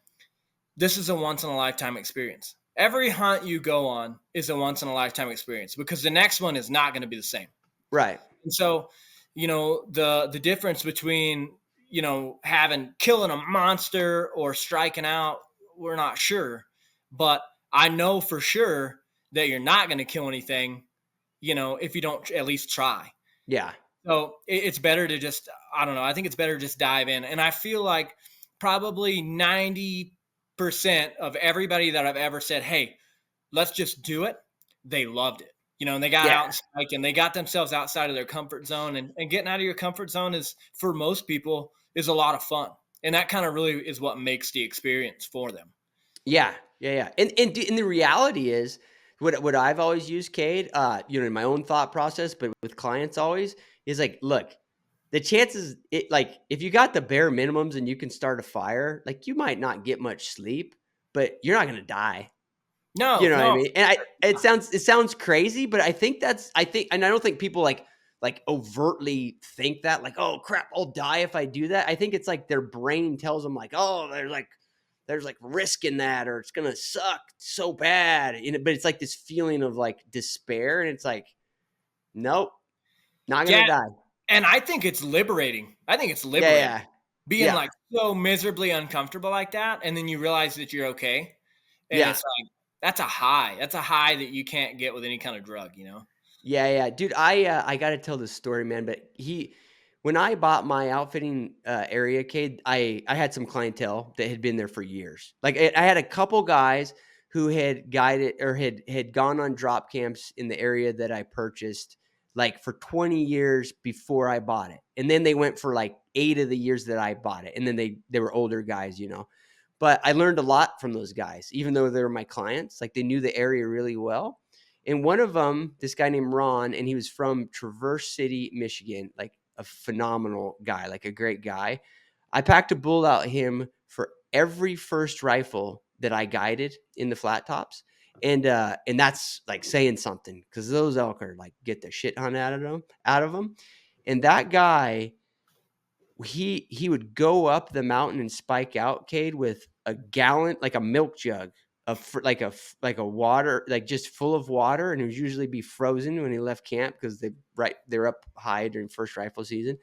This is a once in a lifetime experience. Every hunt you go on is a once in a lifetime experience because the next one is not going to be the same. Right. And so, the difference between, having killing a monster or striking out, we're not sure. But I know for sure that you're not going to kill anything, if you don't at least try. Yeah. So it's better to just, I don't know. I think it's better to just dive in. And I feel like probably 90% of everybody that I've ever said, hey, let's just do it, they loved it. And they got Yeah. out and spiked and they got themselves outside of their comfort zone. And getting out of your comfort zone is, for most people, is a lot of fun. And that kind of really is what makes the experience for them. Yeah. Yeah, yeah. And the reality is what I've always used, Cade, in my own thought process, but with clients always, is like, look, the chances like, if you got the bare minimums and you can start a fire, like, you might not get much sleep, but you're not gonna die. You No, know what I no. mean? And it sounds crazy, but I think, and I don't think people like overtly think that, like, oh crap, I'll die if I do that. I think it's like their brain tells them like, oh, there's like risk in that, or it's gonna suck so bad. But it's like this feeling of like despair, and it's like, nope, not gonna Yeah. die. And I think it's liberating. I think it's Yeah, liberating yeah, being yeah, like so miserably uncomfortable like that. And then you realize that you're okay. And yeah. it's like, that's a high. That's a high that you can't get with any kind of drug. Yeah, yeah, dude. I got to tell this story, man. But when I bought my outfitting area, Cade, I had some clientele that had been there for years. Like I had a couple guys who had guided or had gone on drop camps in the area that I purchased, like for 20 years before I bought it, and then they went for like 8 of the years that I bought it, and then they were older guys. But I learned a lot from those guys, even though they were my clients. Like they knew the area really well. And one of them, this guy named Ron, and he was from Traverse City, Michigan, like a phenomenal guy, like a great guy. I packed a bull out him for every first rifle that I guided in the flat tops. And that's like saying something, because those elk are like get the shit hunt out of them. And that guy, he would go up the mountain and spike out, Cade, with a gallon, like a milk jug of like a water, like just full of water, and it would usually be frozen when he left camp, because they're up high during first rifle season,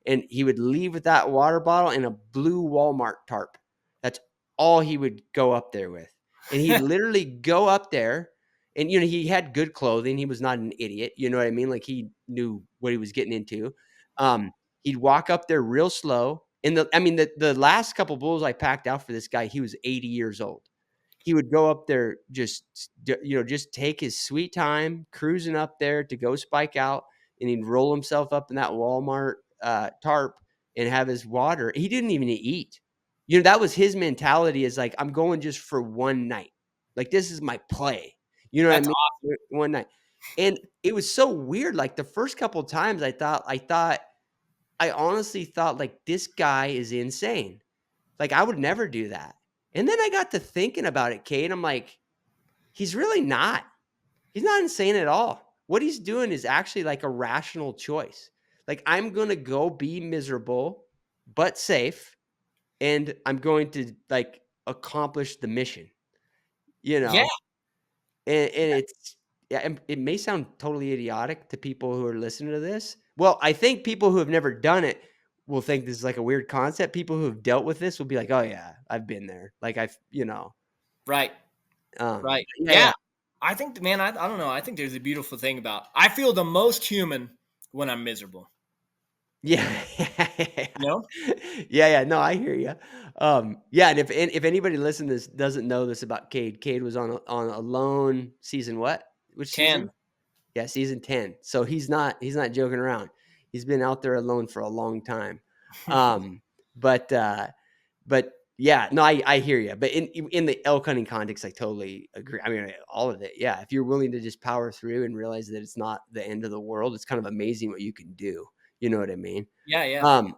and he would leave with that water bottle and a blue Walmart tarp. That's all he would go up there with, and he'd literally go up there. And he had good clothing. He was not an idiot. You know what I mean? Like, he knew what he was getting into. Um, He'd walk up there real slow. And the last couple bulls I packed out for this guy, he was 80 years old. He would go up there, just take his sweet time, cruising up there to go spike out, and he'd roll himself up in that Walmart tarp and have his water. He didn't even eat. That was his mentality, is like, I'm going just for one night. Like, this is my play. You know what I That's mean? awesome. One night. And it was so weird. Like, the first couple of times I honestly thought, like, this guy is insane. Like, I would never do that. And then I got to thinking about it, Kate. I'm like, he's really not. He's not insane at all. What he's doing is actually like a rational choice. Like, I'm going to go be miserable, but safe. And I'm going to, like, accomplish the mission, you Yeah, know? And it's, yeah, it may sound totally idiotic to people who are listening to this. Well, I think people who have never done it will think this is like a weird concept. People who have dealt with this will be like, "Oh yeah, I've been there." Like, right, right. Yeah, Yeah, yeah, I think, man, I don't know. I think there's a beautiful thing about I feel the most human when I'm miserable. yeah, You know, yeah, yeah. No, I hear you. Yeah, and if anybody listening to this doesn't know this about Cade, Cade was on Alone season what? Which 10. season? Yeah, season 10. So he's not joking around. He's been out there alone for a long time. Um, but but yeah, no, I hear you. But in the elk hunting context, I totally agree. I mean, all of it. Yeah, if you're willing to just power through and realize that it's not the end of the world, it's kind of amazing what you can do. You know what I mean? Yeah, yeah, Um,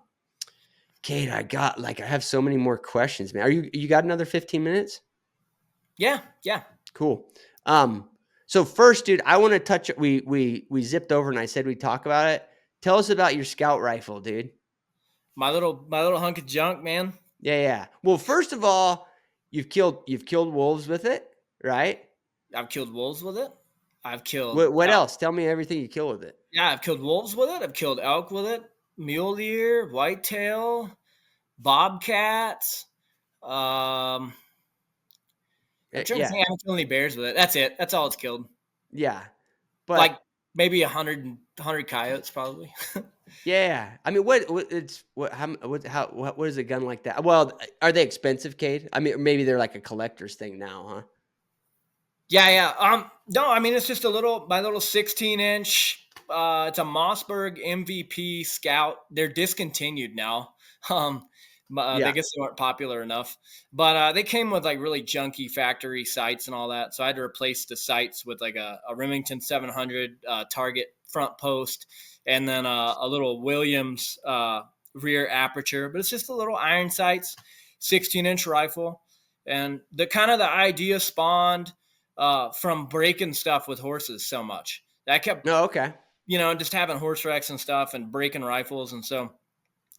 Kate, I have so many more questions, man. You got another 15 minutes? yeah, yeah. Cool. So first, dude, I want to touch it. We zipped over and I said we'd talk about it. Tell us about your scout rifle, dude. My little hunk of junk, man. Yeah, yeah. Well, first of all, you've killed wolves with it, right? I've killed wolves with it. I've killed What else? Tell me everything you kill with it. yeah, I've killed wolves with it. I've killed elk with it. Mule deer, whitetail, bobcats. Um, I'm trying to Yeah, think. I haven't killed any bears with it. That's it. That's all it's killed. yeah. Like But maybe 100 coyotes, probably. yeah, I mean, what it's what is a gun like that? Well, are they expensive, Cade? I mean, maybe they're like a collector's thing now, huh? Yeah, yeah. No, I mean it's just my little 16-inch. It's a Mossberg MVP Scout. They're discontinued now. Um, Yeah, they guess they weren't popular enough, but they came with like really junky factory sights and all that. So I had to replace the sights with like a Remington 700 target front post, and then a little Williams rear aperture. But it's just a little iron sights, 16-inch rifle, and the idea spawned from breaking stuff with horses so much. I kept, no, okay. just having horse wrecks and stuff and breaking rifles. And so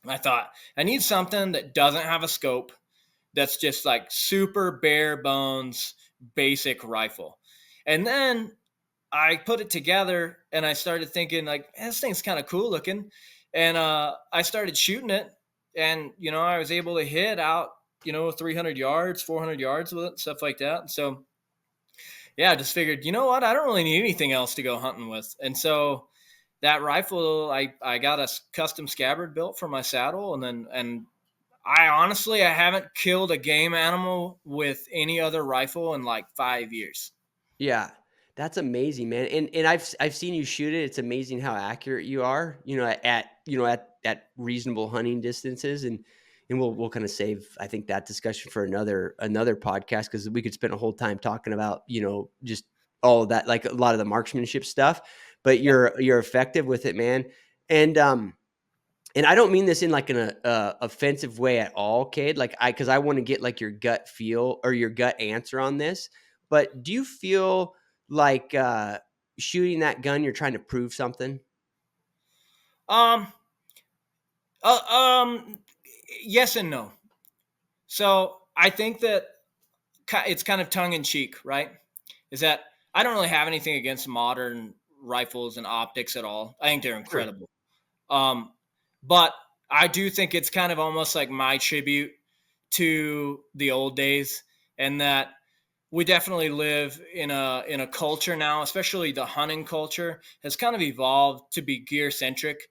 I thought, I need something that doesn't have a scope, that's just like super bare bones, basic rifle. And then I put it together and I started thinking, like, this thing's kind of cool looking. And I started shooting it. And, I was able to hit out, 300 yards, 400 yards with it, stuff like that. And so yeah, I just figured, you know what? I don't really need anything else to go hunting with. And so that rifle, I got a custom scabbard built for my saddle. And I haven't killed a game animal with any other rifle in like 5 years. Yeah, that's amazing, man. And I've seen you shoot it. It's amazing how accurate you are. At reasonable hunting distances, and we'll kind of save, I think, that discussion for another podcast, because we could spend a whole time talking about just all of that, like a lot of the marksmanship stuff. But Yeah. you're effective with it, man. And and I don't mean this in like an offensive way at all, Cade. Like because I want to get like your gut feel or your gut answer on this. But do you feel like shooting that gun, you're trying to prove something? Um, uh, um, yes and no. So I think that it's kind of tongue in cheek, right? Is that I don't really have anything against modern rifles and optics at all. I think they're Sure. incredible. Um, but I do think it's kind of almost like my tribute to the old days, and that we definitely live in a culture now, especially the hunting culture has kind of evolved to be gear centric,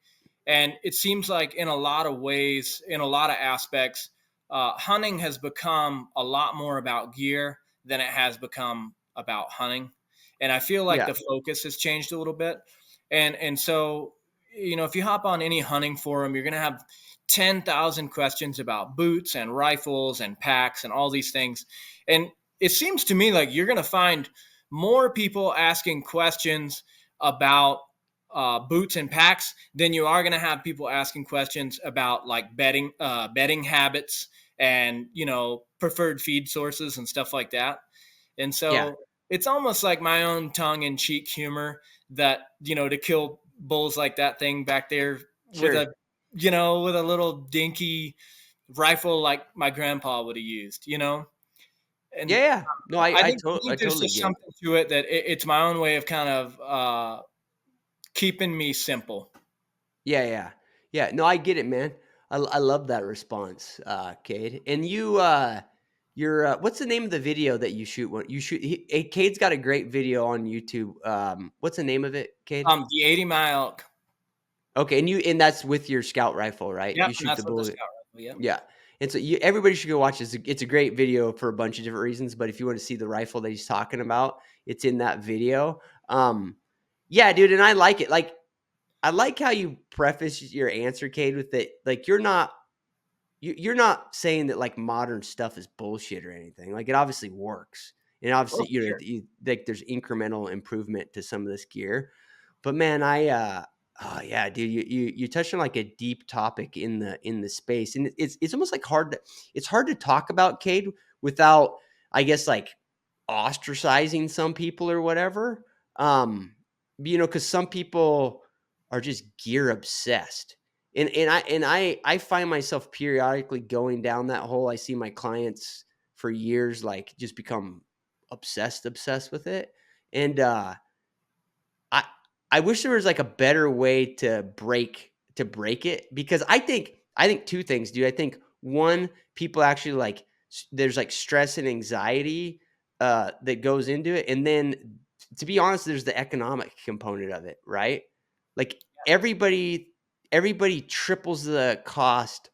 and it seems like in a lot of ways, in a lot of aspects, hunting has become a lot more about gear than it has become about hunting, and I feel like Yeah. the focus has changed a little bit, and so if you hop on any hunting forum, you're going to have 10,000 questions about boots and rifles and packs and all these things. And it seems to me like you're going to find more people asking questions about boots and packs than you are going to have people asking questions about like bedding habits and preferred feed sources and stuff like that. And Yeah. so it's almost like my own tongue-in-cheek humor that to kill bulls like that thing back there with Sure. a little dinky rifle like my grandpa would have used, and Yeah. Yeah. No, I I think there's totally just get it. something to it that it's my own way of kind of keeping me simple. Yeah. Yeah. Yeah. No, I get it, man. I love that response, Cade. And you're what's the name of the video that you shoot? When you shoot, Cade's got a great video on YouTube. What's the name of it, Cade? The 80 mile elk. Okay, and that's with your scout rifle, right? Yep, You and shoot the that's what the bullet. scout rifle. Yep. Yeah. And so everybody should go watch this. It's a great video for a bunch of different reasons, but if you want to see the rifle that he's talking about, it's in that video. Um, yeah, dude, and I like it. Like I like how you preface your answer, Cade, with it. Like you're not saying that like modern stuff is bullshit or anything. Like it obviously works, and Oh, obviously for sure. like there's incremental improvement to some of this gear. But man, oh yeah, dude, you touched on like a deep topic in the space, and it's almost like hard to talk about, Cade, without I guess like ostracizing some people or whatever. Because some people are just gear obsessed, and I find myself periodically going down that hole. I see my clients for years like just become obsessed with it, and I I wish there was like a better way to break it because I think two things, dude. I think one, people actually like there's like stress and anxiety that goes into it, and then to be honest, there's the economic component of it, right? Like everybody triples the cost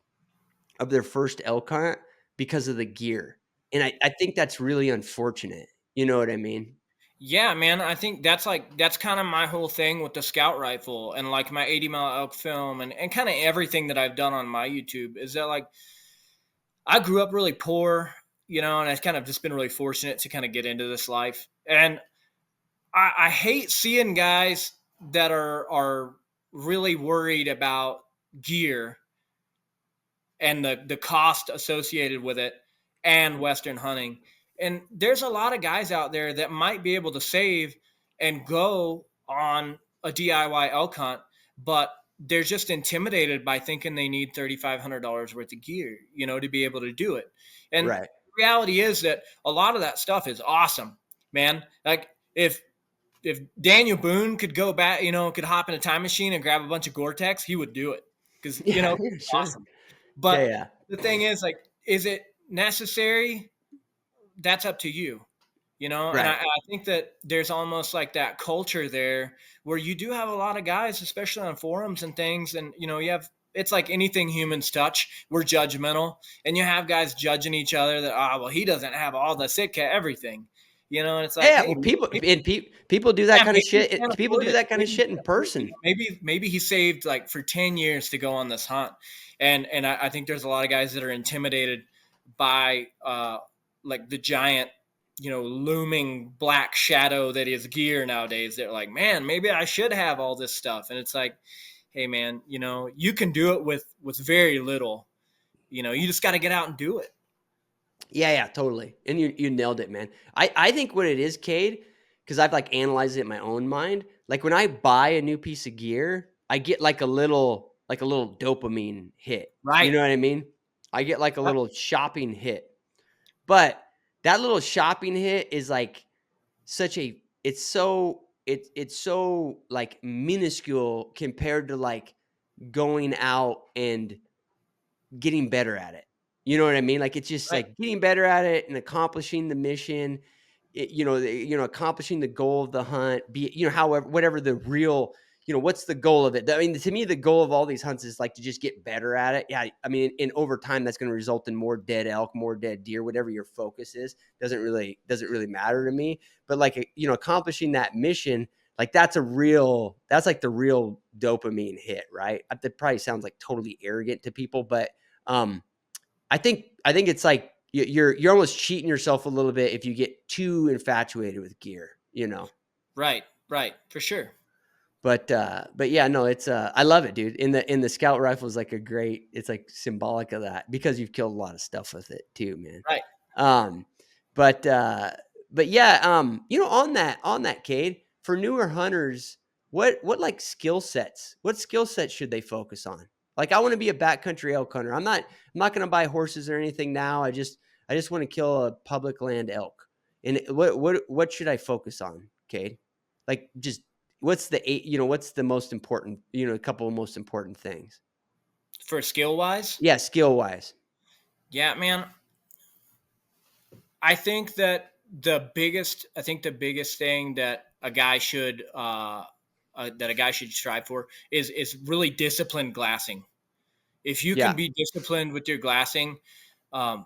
of their first elk hunt because of the gear, and I think that's really unfortunate. You know what I mean? Yeah, man, I think that's kind of my whole thing with the scout rifle and like my 80 mile elk film and kind of everything that I've done on my YouTube is that like I grew up really poor, and I've kind of just been really fortunate to kind of get into this life. And I hate seeing guys that are really worried about gear and the cost associated with it and Western hunting. And there's a lot of guys out there that might be able to save and go on a DIY elk hunt, but they're just intimidated by thinking they need $3,500 worth of gear, to be able to do it. And Right. the reality is that a lot of that stuff is awesome, man. Like if Daniel Boone could go back, could hop in a time machine and grab a bunch of Gore-Tex, he would do it because Yeah. Yeah. it's Sure. awesome. Yeah. But Yeah. the thing is, like, is it necessary? That's up to you, And I, Right. I think that there's almost like that culture there where you do have a lot of guys, especially on forums and things, and you have. It's like anything humans touch. We're judgmental, and you have guys judging each other that well he doesn't have all the Sitka everything, and it's like Yeah, hey well, people do that yeah, kind of maybe he shit. can't People afford do it. that kind of Maybe he shit in can't afford it. person. Maybe he saved like for 10 years to go on this hunt. And I think there's a lot of guys that are intimidated by like the giant, looming black shadow that is gear nowadays. They're like, man, maybe I should have all this stuff. And it's like, hey man, you can do it with very little. You just got to get out and do it. Yeah, totally. And you nailed it, man. I think what it is, Cade, because I've like analyzed it in my own mind. Like when I buy a new piece of gear, I get like a little dopamine hit. You Right. know what I mean? I get like a Yep. little shopping hit. But that little shopping hit is like such a it's so like minuscule compared to like going out and getting better at it. You know what I mean? Like it's just Right. like getting better at it and accomplishing the mission. Accomplishing the goal of the hunt. However, whatever the real, what's the goal of it? I mean, to me, the goal of all these hunts is like to just get better at it. Yeah, I mean, in over time, that's going to result in more dead elk, more dead deer, whatever your focus is. Doesn't really matter to me. But like accomplishing that mission, like that's like the real dopamine hit, right? That probably sounds like totally arrogant to people, but um, I think it's like you're almost cheating yourself a little bit if you get too infatuated with gear. Right. Right. For sure. But yeah, no, it's I love it, dude. In the scout rifle is like it's like symbolic of that because you've killed a lot of stuff with it too, man. Right. Um, but but yeah, on that Cade, for newer hunters, what skill sets should they focus on? Like I want to be a backcountry elk hunter. I'm not going to buy horses or anything now. I just want to kill a public land elk. And what should I focus on, Cade? Like just what's the most important, a couple of most important things? For skill wise. Yeah, skill wise. Yeah, man. I think the biggest thing that a guy should strive for is really disciplined glassing. If you can Yeah. be disciplined with your glassing, um,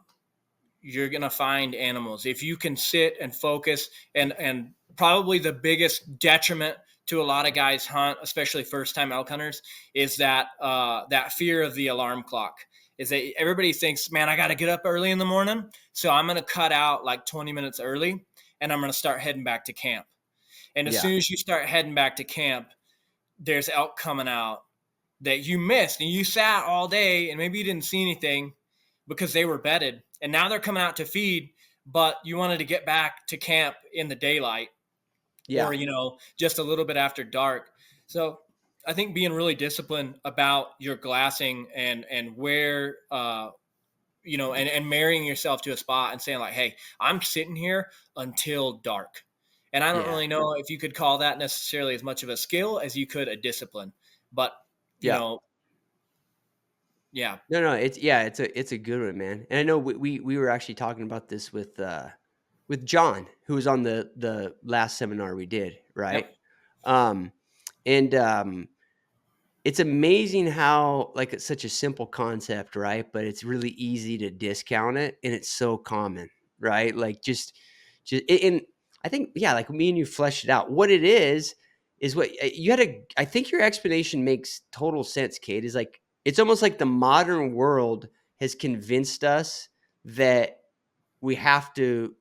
you're gonna find animals. If you can sit and focus, and probably the biggest detriment to a lot of guys hunt, especially first time elk hunters, is that fear of the alarm clock. Is that everybody thinks, man, I got to get up early in the morning, so I'm gonna cut out like 20 minutes early, and I'm gonna start heading back to camp. And as Yeah. soon as you start heading back to camp, there's elk coming out that you missed, and you sat all day and maybe you didn't see anything because they were bedded, and now they're coming out to feed, but you wanted to get back to camp in the daylight, Yeah. or just a little bit after dark. So I think being really disciplined about your glassing, and where and marrying yourself to a spot and saying like, hey, I'm sitting here until dark. And I don't Yeah. really know if you could call that necessarily as much of a skill as you could a discipline, but you Yeah. know yeah. No, it's a good one, man. And I know we were actually talking about this with John, who was on the last seminar we did, right? Yep. Um, and it's amazing how like it's such a simple concept, right? But it's really easy to discount it, and it's so common, right? Like just and I think yeah, like me and you fleshed it out. What it is what you had a. I think your explanation makes total sense, Kate. Is like it's almost like the modern world has convinced us that we have to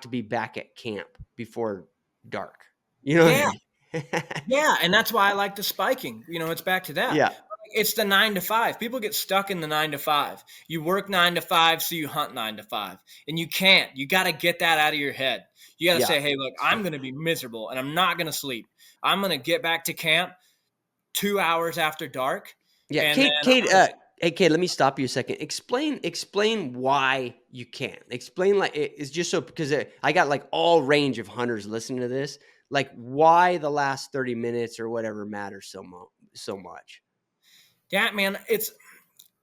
be back at camp before dark. You know what I Yeah. mean? Yeah, and that's why I like the spiking. It's back to that. Yeah, It's the 9 to 5. People get stuck in the 9 to 5. You work 9 to 5, so you hunt 9 to 5, and you can't. You got to get that out of your head. You got to yeah. say, hey, look, I'm going to be miserable, and I'm not going to sleep. I'm going to get back to camp 2 hours after dark, Yeah, and then Kate. Hey, Kate. Let me stop you a second. Explain why you can't. Explain like it's just so because I got like all range of hunters listening to this. Like why the last 30 minutes or whatever matters so much. yeah, man,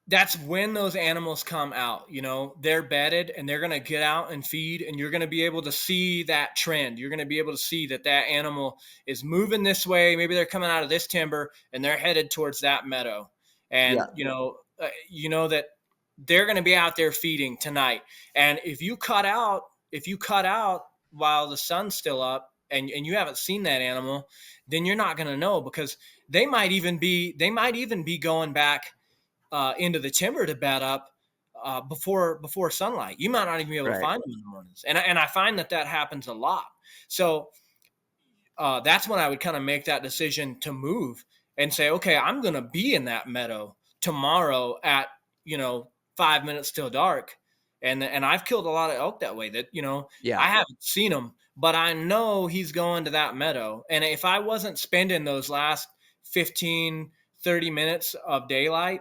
that's when those animals come out. They're bedded, and they're going to get out and feed, and you're going to be able to see that trend. You're going to be able to see that animal is moving this way. Maybe they're coming out of this timber and they're headed towards that meadow. And Yeah, that they're going to be out there feeding tonight. And if you cut out while the sun's still up, and you haven't seen that animal, then you're not going to know, because they might even be going back into the timber to bed up before sunlight. You might not even be able to right. find them in the mornings, and I find that happens a lot. So that's when I would kind of make that decision to move, and say, okay, I'm going to be in that meadow tomorrow at, 5 minutes till dark. And I've killed a lot of elk that way that, Yeah. I haven't seen him, but I know he's going to that meadow. And if I wasn't spending those last 15, 30 minutes of daylight,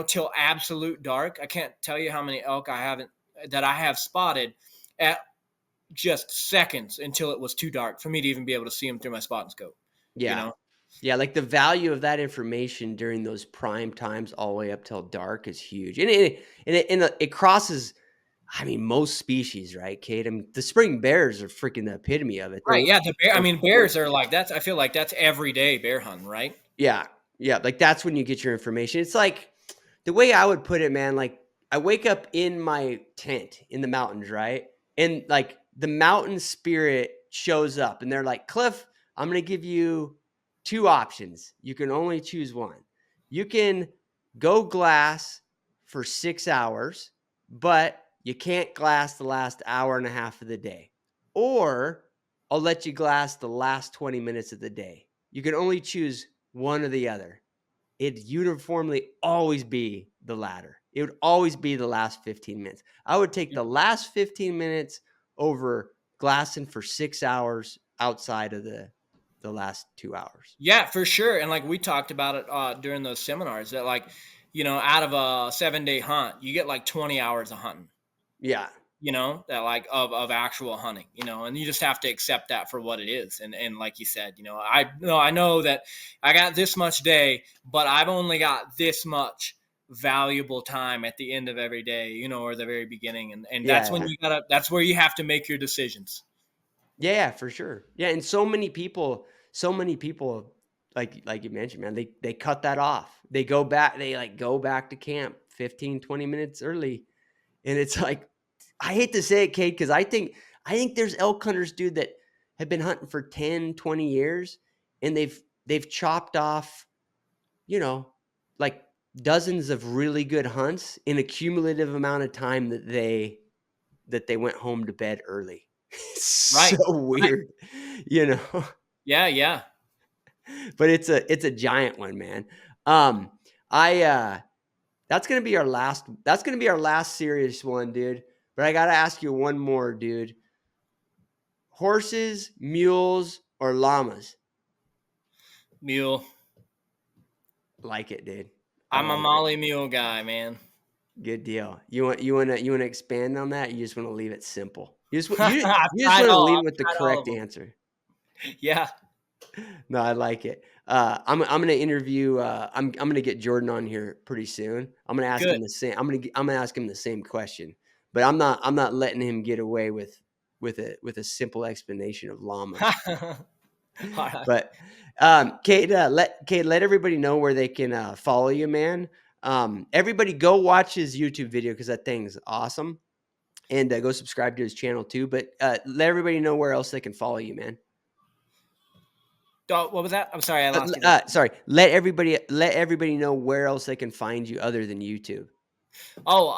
till absolute dark, I can't tell you how many elk I have spotted at just seconds until it was too dark for me to even be able to see them through my spot and scope, you Yeah. know? Yeah, like the value of that information during those prime times all the way up till dark is huge. And it crosses, I mean, most species, right, Kate? I mean, the spring bears are freaking the epitome of it. Right. Yeah. I They're mean, bears are like, I feel like that's everyday bear hunting, right? Yeah. Yeah, like, that's when you get your information. It's like the way I would put it, man, like, I wake up in my tent in the mountains, right? And, like, the mountain spirit shows up, and they're like, "Cliff, I'm gonna give you 2 options. You can only choose one. You can go glass for 6 hours, but you can't glass the last hour and a half of the day. Or I'll let you glass the last 20 minutes of the day. You can only choose one or the other." It'd uniformly always be the latter. It would always be the last 15 minutes. I would take the last 15 minutes over glassing for 6 hours outside of the last 2 hours. Yeah, for sure. And like we talked about it during those seminars that like, out of a 7-day hunt, you get like 20 hours of hunting. Yeah. That like of actual hunting, and you just have to accept that for what it is. And like you said, I know that I got this much day, but I've only got this much valuable time at the end of every day, or the very beginning. And that's when Yeah. that's where you have to make your decisions. Yeah, for sure. Yeah, and so many people like you mentioned, man, they cut that off. They like go back to camp 15, 20 minutes early. And it's like, I hate to say it, Cade, because I think there's elk hunters, dude, that have been hunting for 10, 20 years, and they've chopped off, you know, like dozens of really good hunts in a cumulative amount of time that they went home to bed early. It's so Right. Right. weird, you know. Yeah. Yeah. But it's a giant one, man. Um, I that's gonna be our last serious one, dude. But I gotta ask you one more, dude. Horses, mules, or llamas? Mule. Like it, dude. I I'm a like it. Molly mule guy, man. Good deal. You wanna expand on that? You just wanna leave it simple. You just you I've you just tried wanna all. leave with the I've tried all of correct them. answer. Yeah. No, I like it. I'm gonna interview. I'm gonna get Jordan on here pretty soon. I'm gonna ask Good. him the same. I'm gonna ask him the same question, but I'm not letting him get away with a simple explanation of llamas. All right. But Kate, let everybody know where they can follow you, man. Everybody go watch his YouTube video because that thing's awesome, and go subscribe to his channel too. But let everybody know where else they can follow you, man. Oh, what was that? I'm sorry, I lost you there. Sorry. Let everybody know where else they can find you other than YouTube. Oh,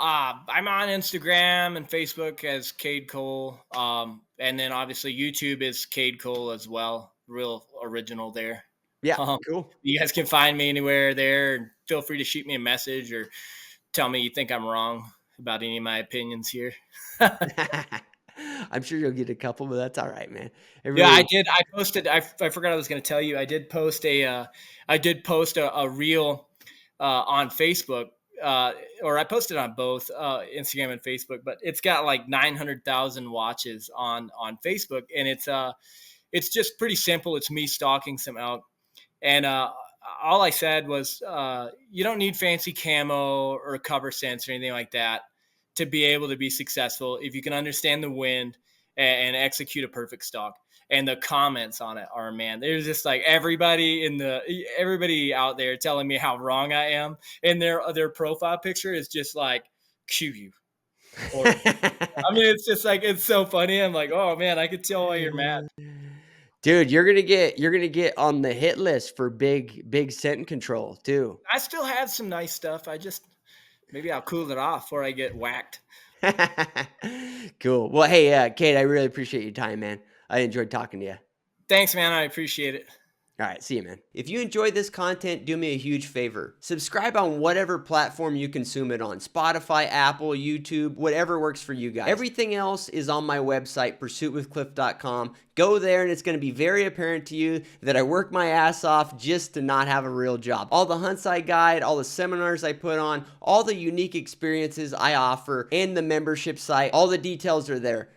I'm on Instagram and Facebook as Cade Cole. And then obviously YouTube is Cade Cole as well. Real original there. Yeah, Um, cool. you guys can find me anywhere there. Feel free to shoot me a message or tell me you think I'm wrong about any of my opinions here. I'm sure you'll get a couple, but that's all right, man. Yeah, I Everybody, did. I posted. I forgot I was going to tell you. I did post a reel on Facebook, or I posted on both Instagram and Facebook. But it's got like 900,000 watches on Facebook, and it's just pretty simple. It's me stalking some elk, and all I said was, you don't need fancy camo or cover sense or anything like that to be able to be successful if you can understand the wind and execute a perfect stalk. And the comments on it are, man, there's just like everybody out there telling me how wrong I am. And their profile picture is just like, cue you. Or I mean, it's just like, it's so funny. I'm like, oh man, I could tell why you're mad. dude, you're gonna get on the hit list for big scent control too. I still have some nice stuff. Maybe I'll cool it off before I get whacked. Cool. Well, hey, Kate, I really appreciate your time, man. I enjoyed talking to you. Thanks, man. I appreciate it. All right, see you, man. If you enjoyed this content, do me a huge favor. Subscribe on whatever platform you consume it on. Spotify, Apple, YouTube, whatever works for you guys. Everything else is on my website, pursuitwithcliff.com. Go there and it's going to be very apparent to you that I work my ass off just to not have a real job. All the hunts I guide, all the seminars I put on, all the unique experiences I offer, and the membership site, all the details are there.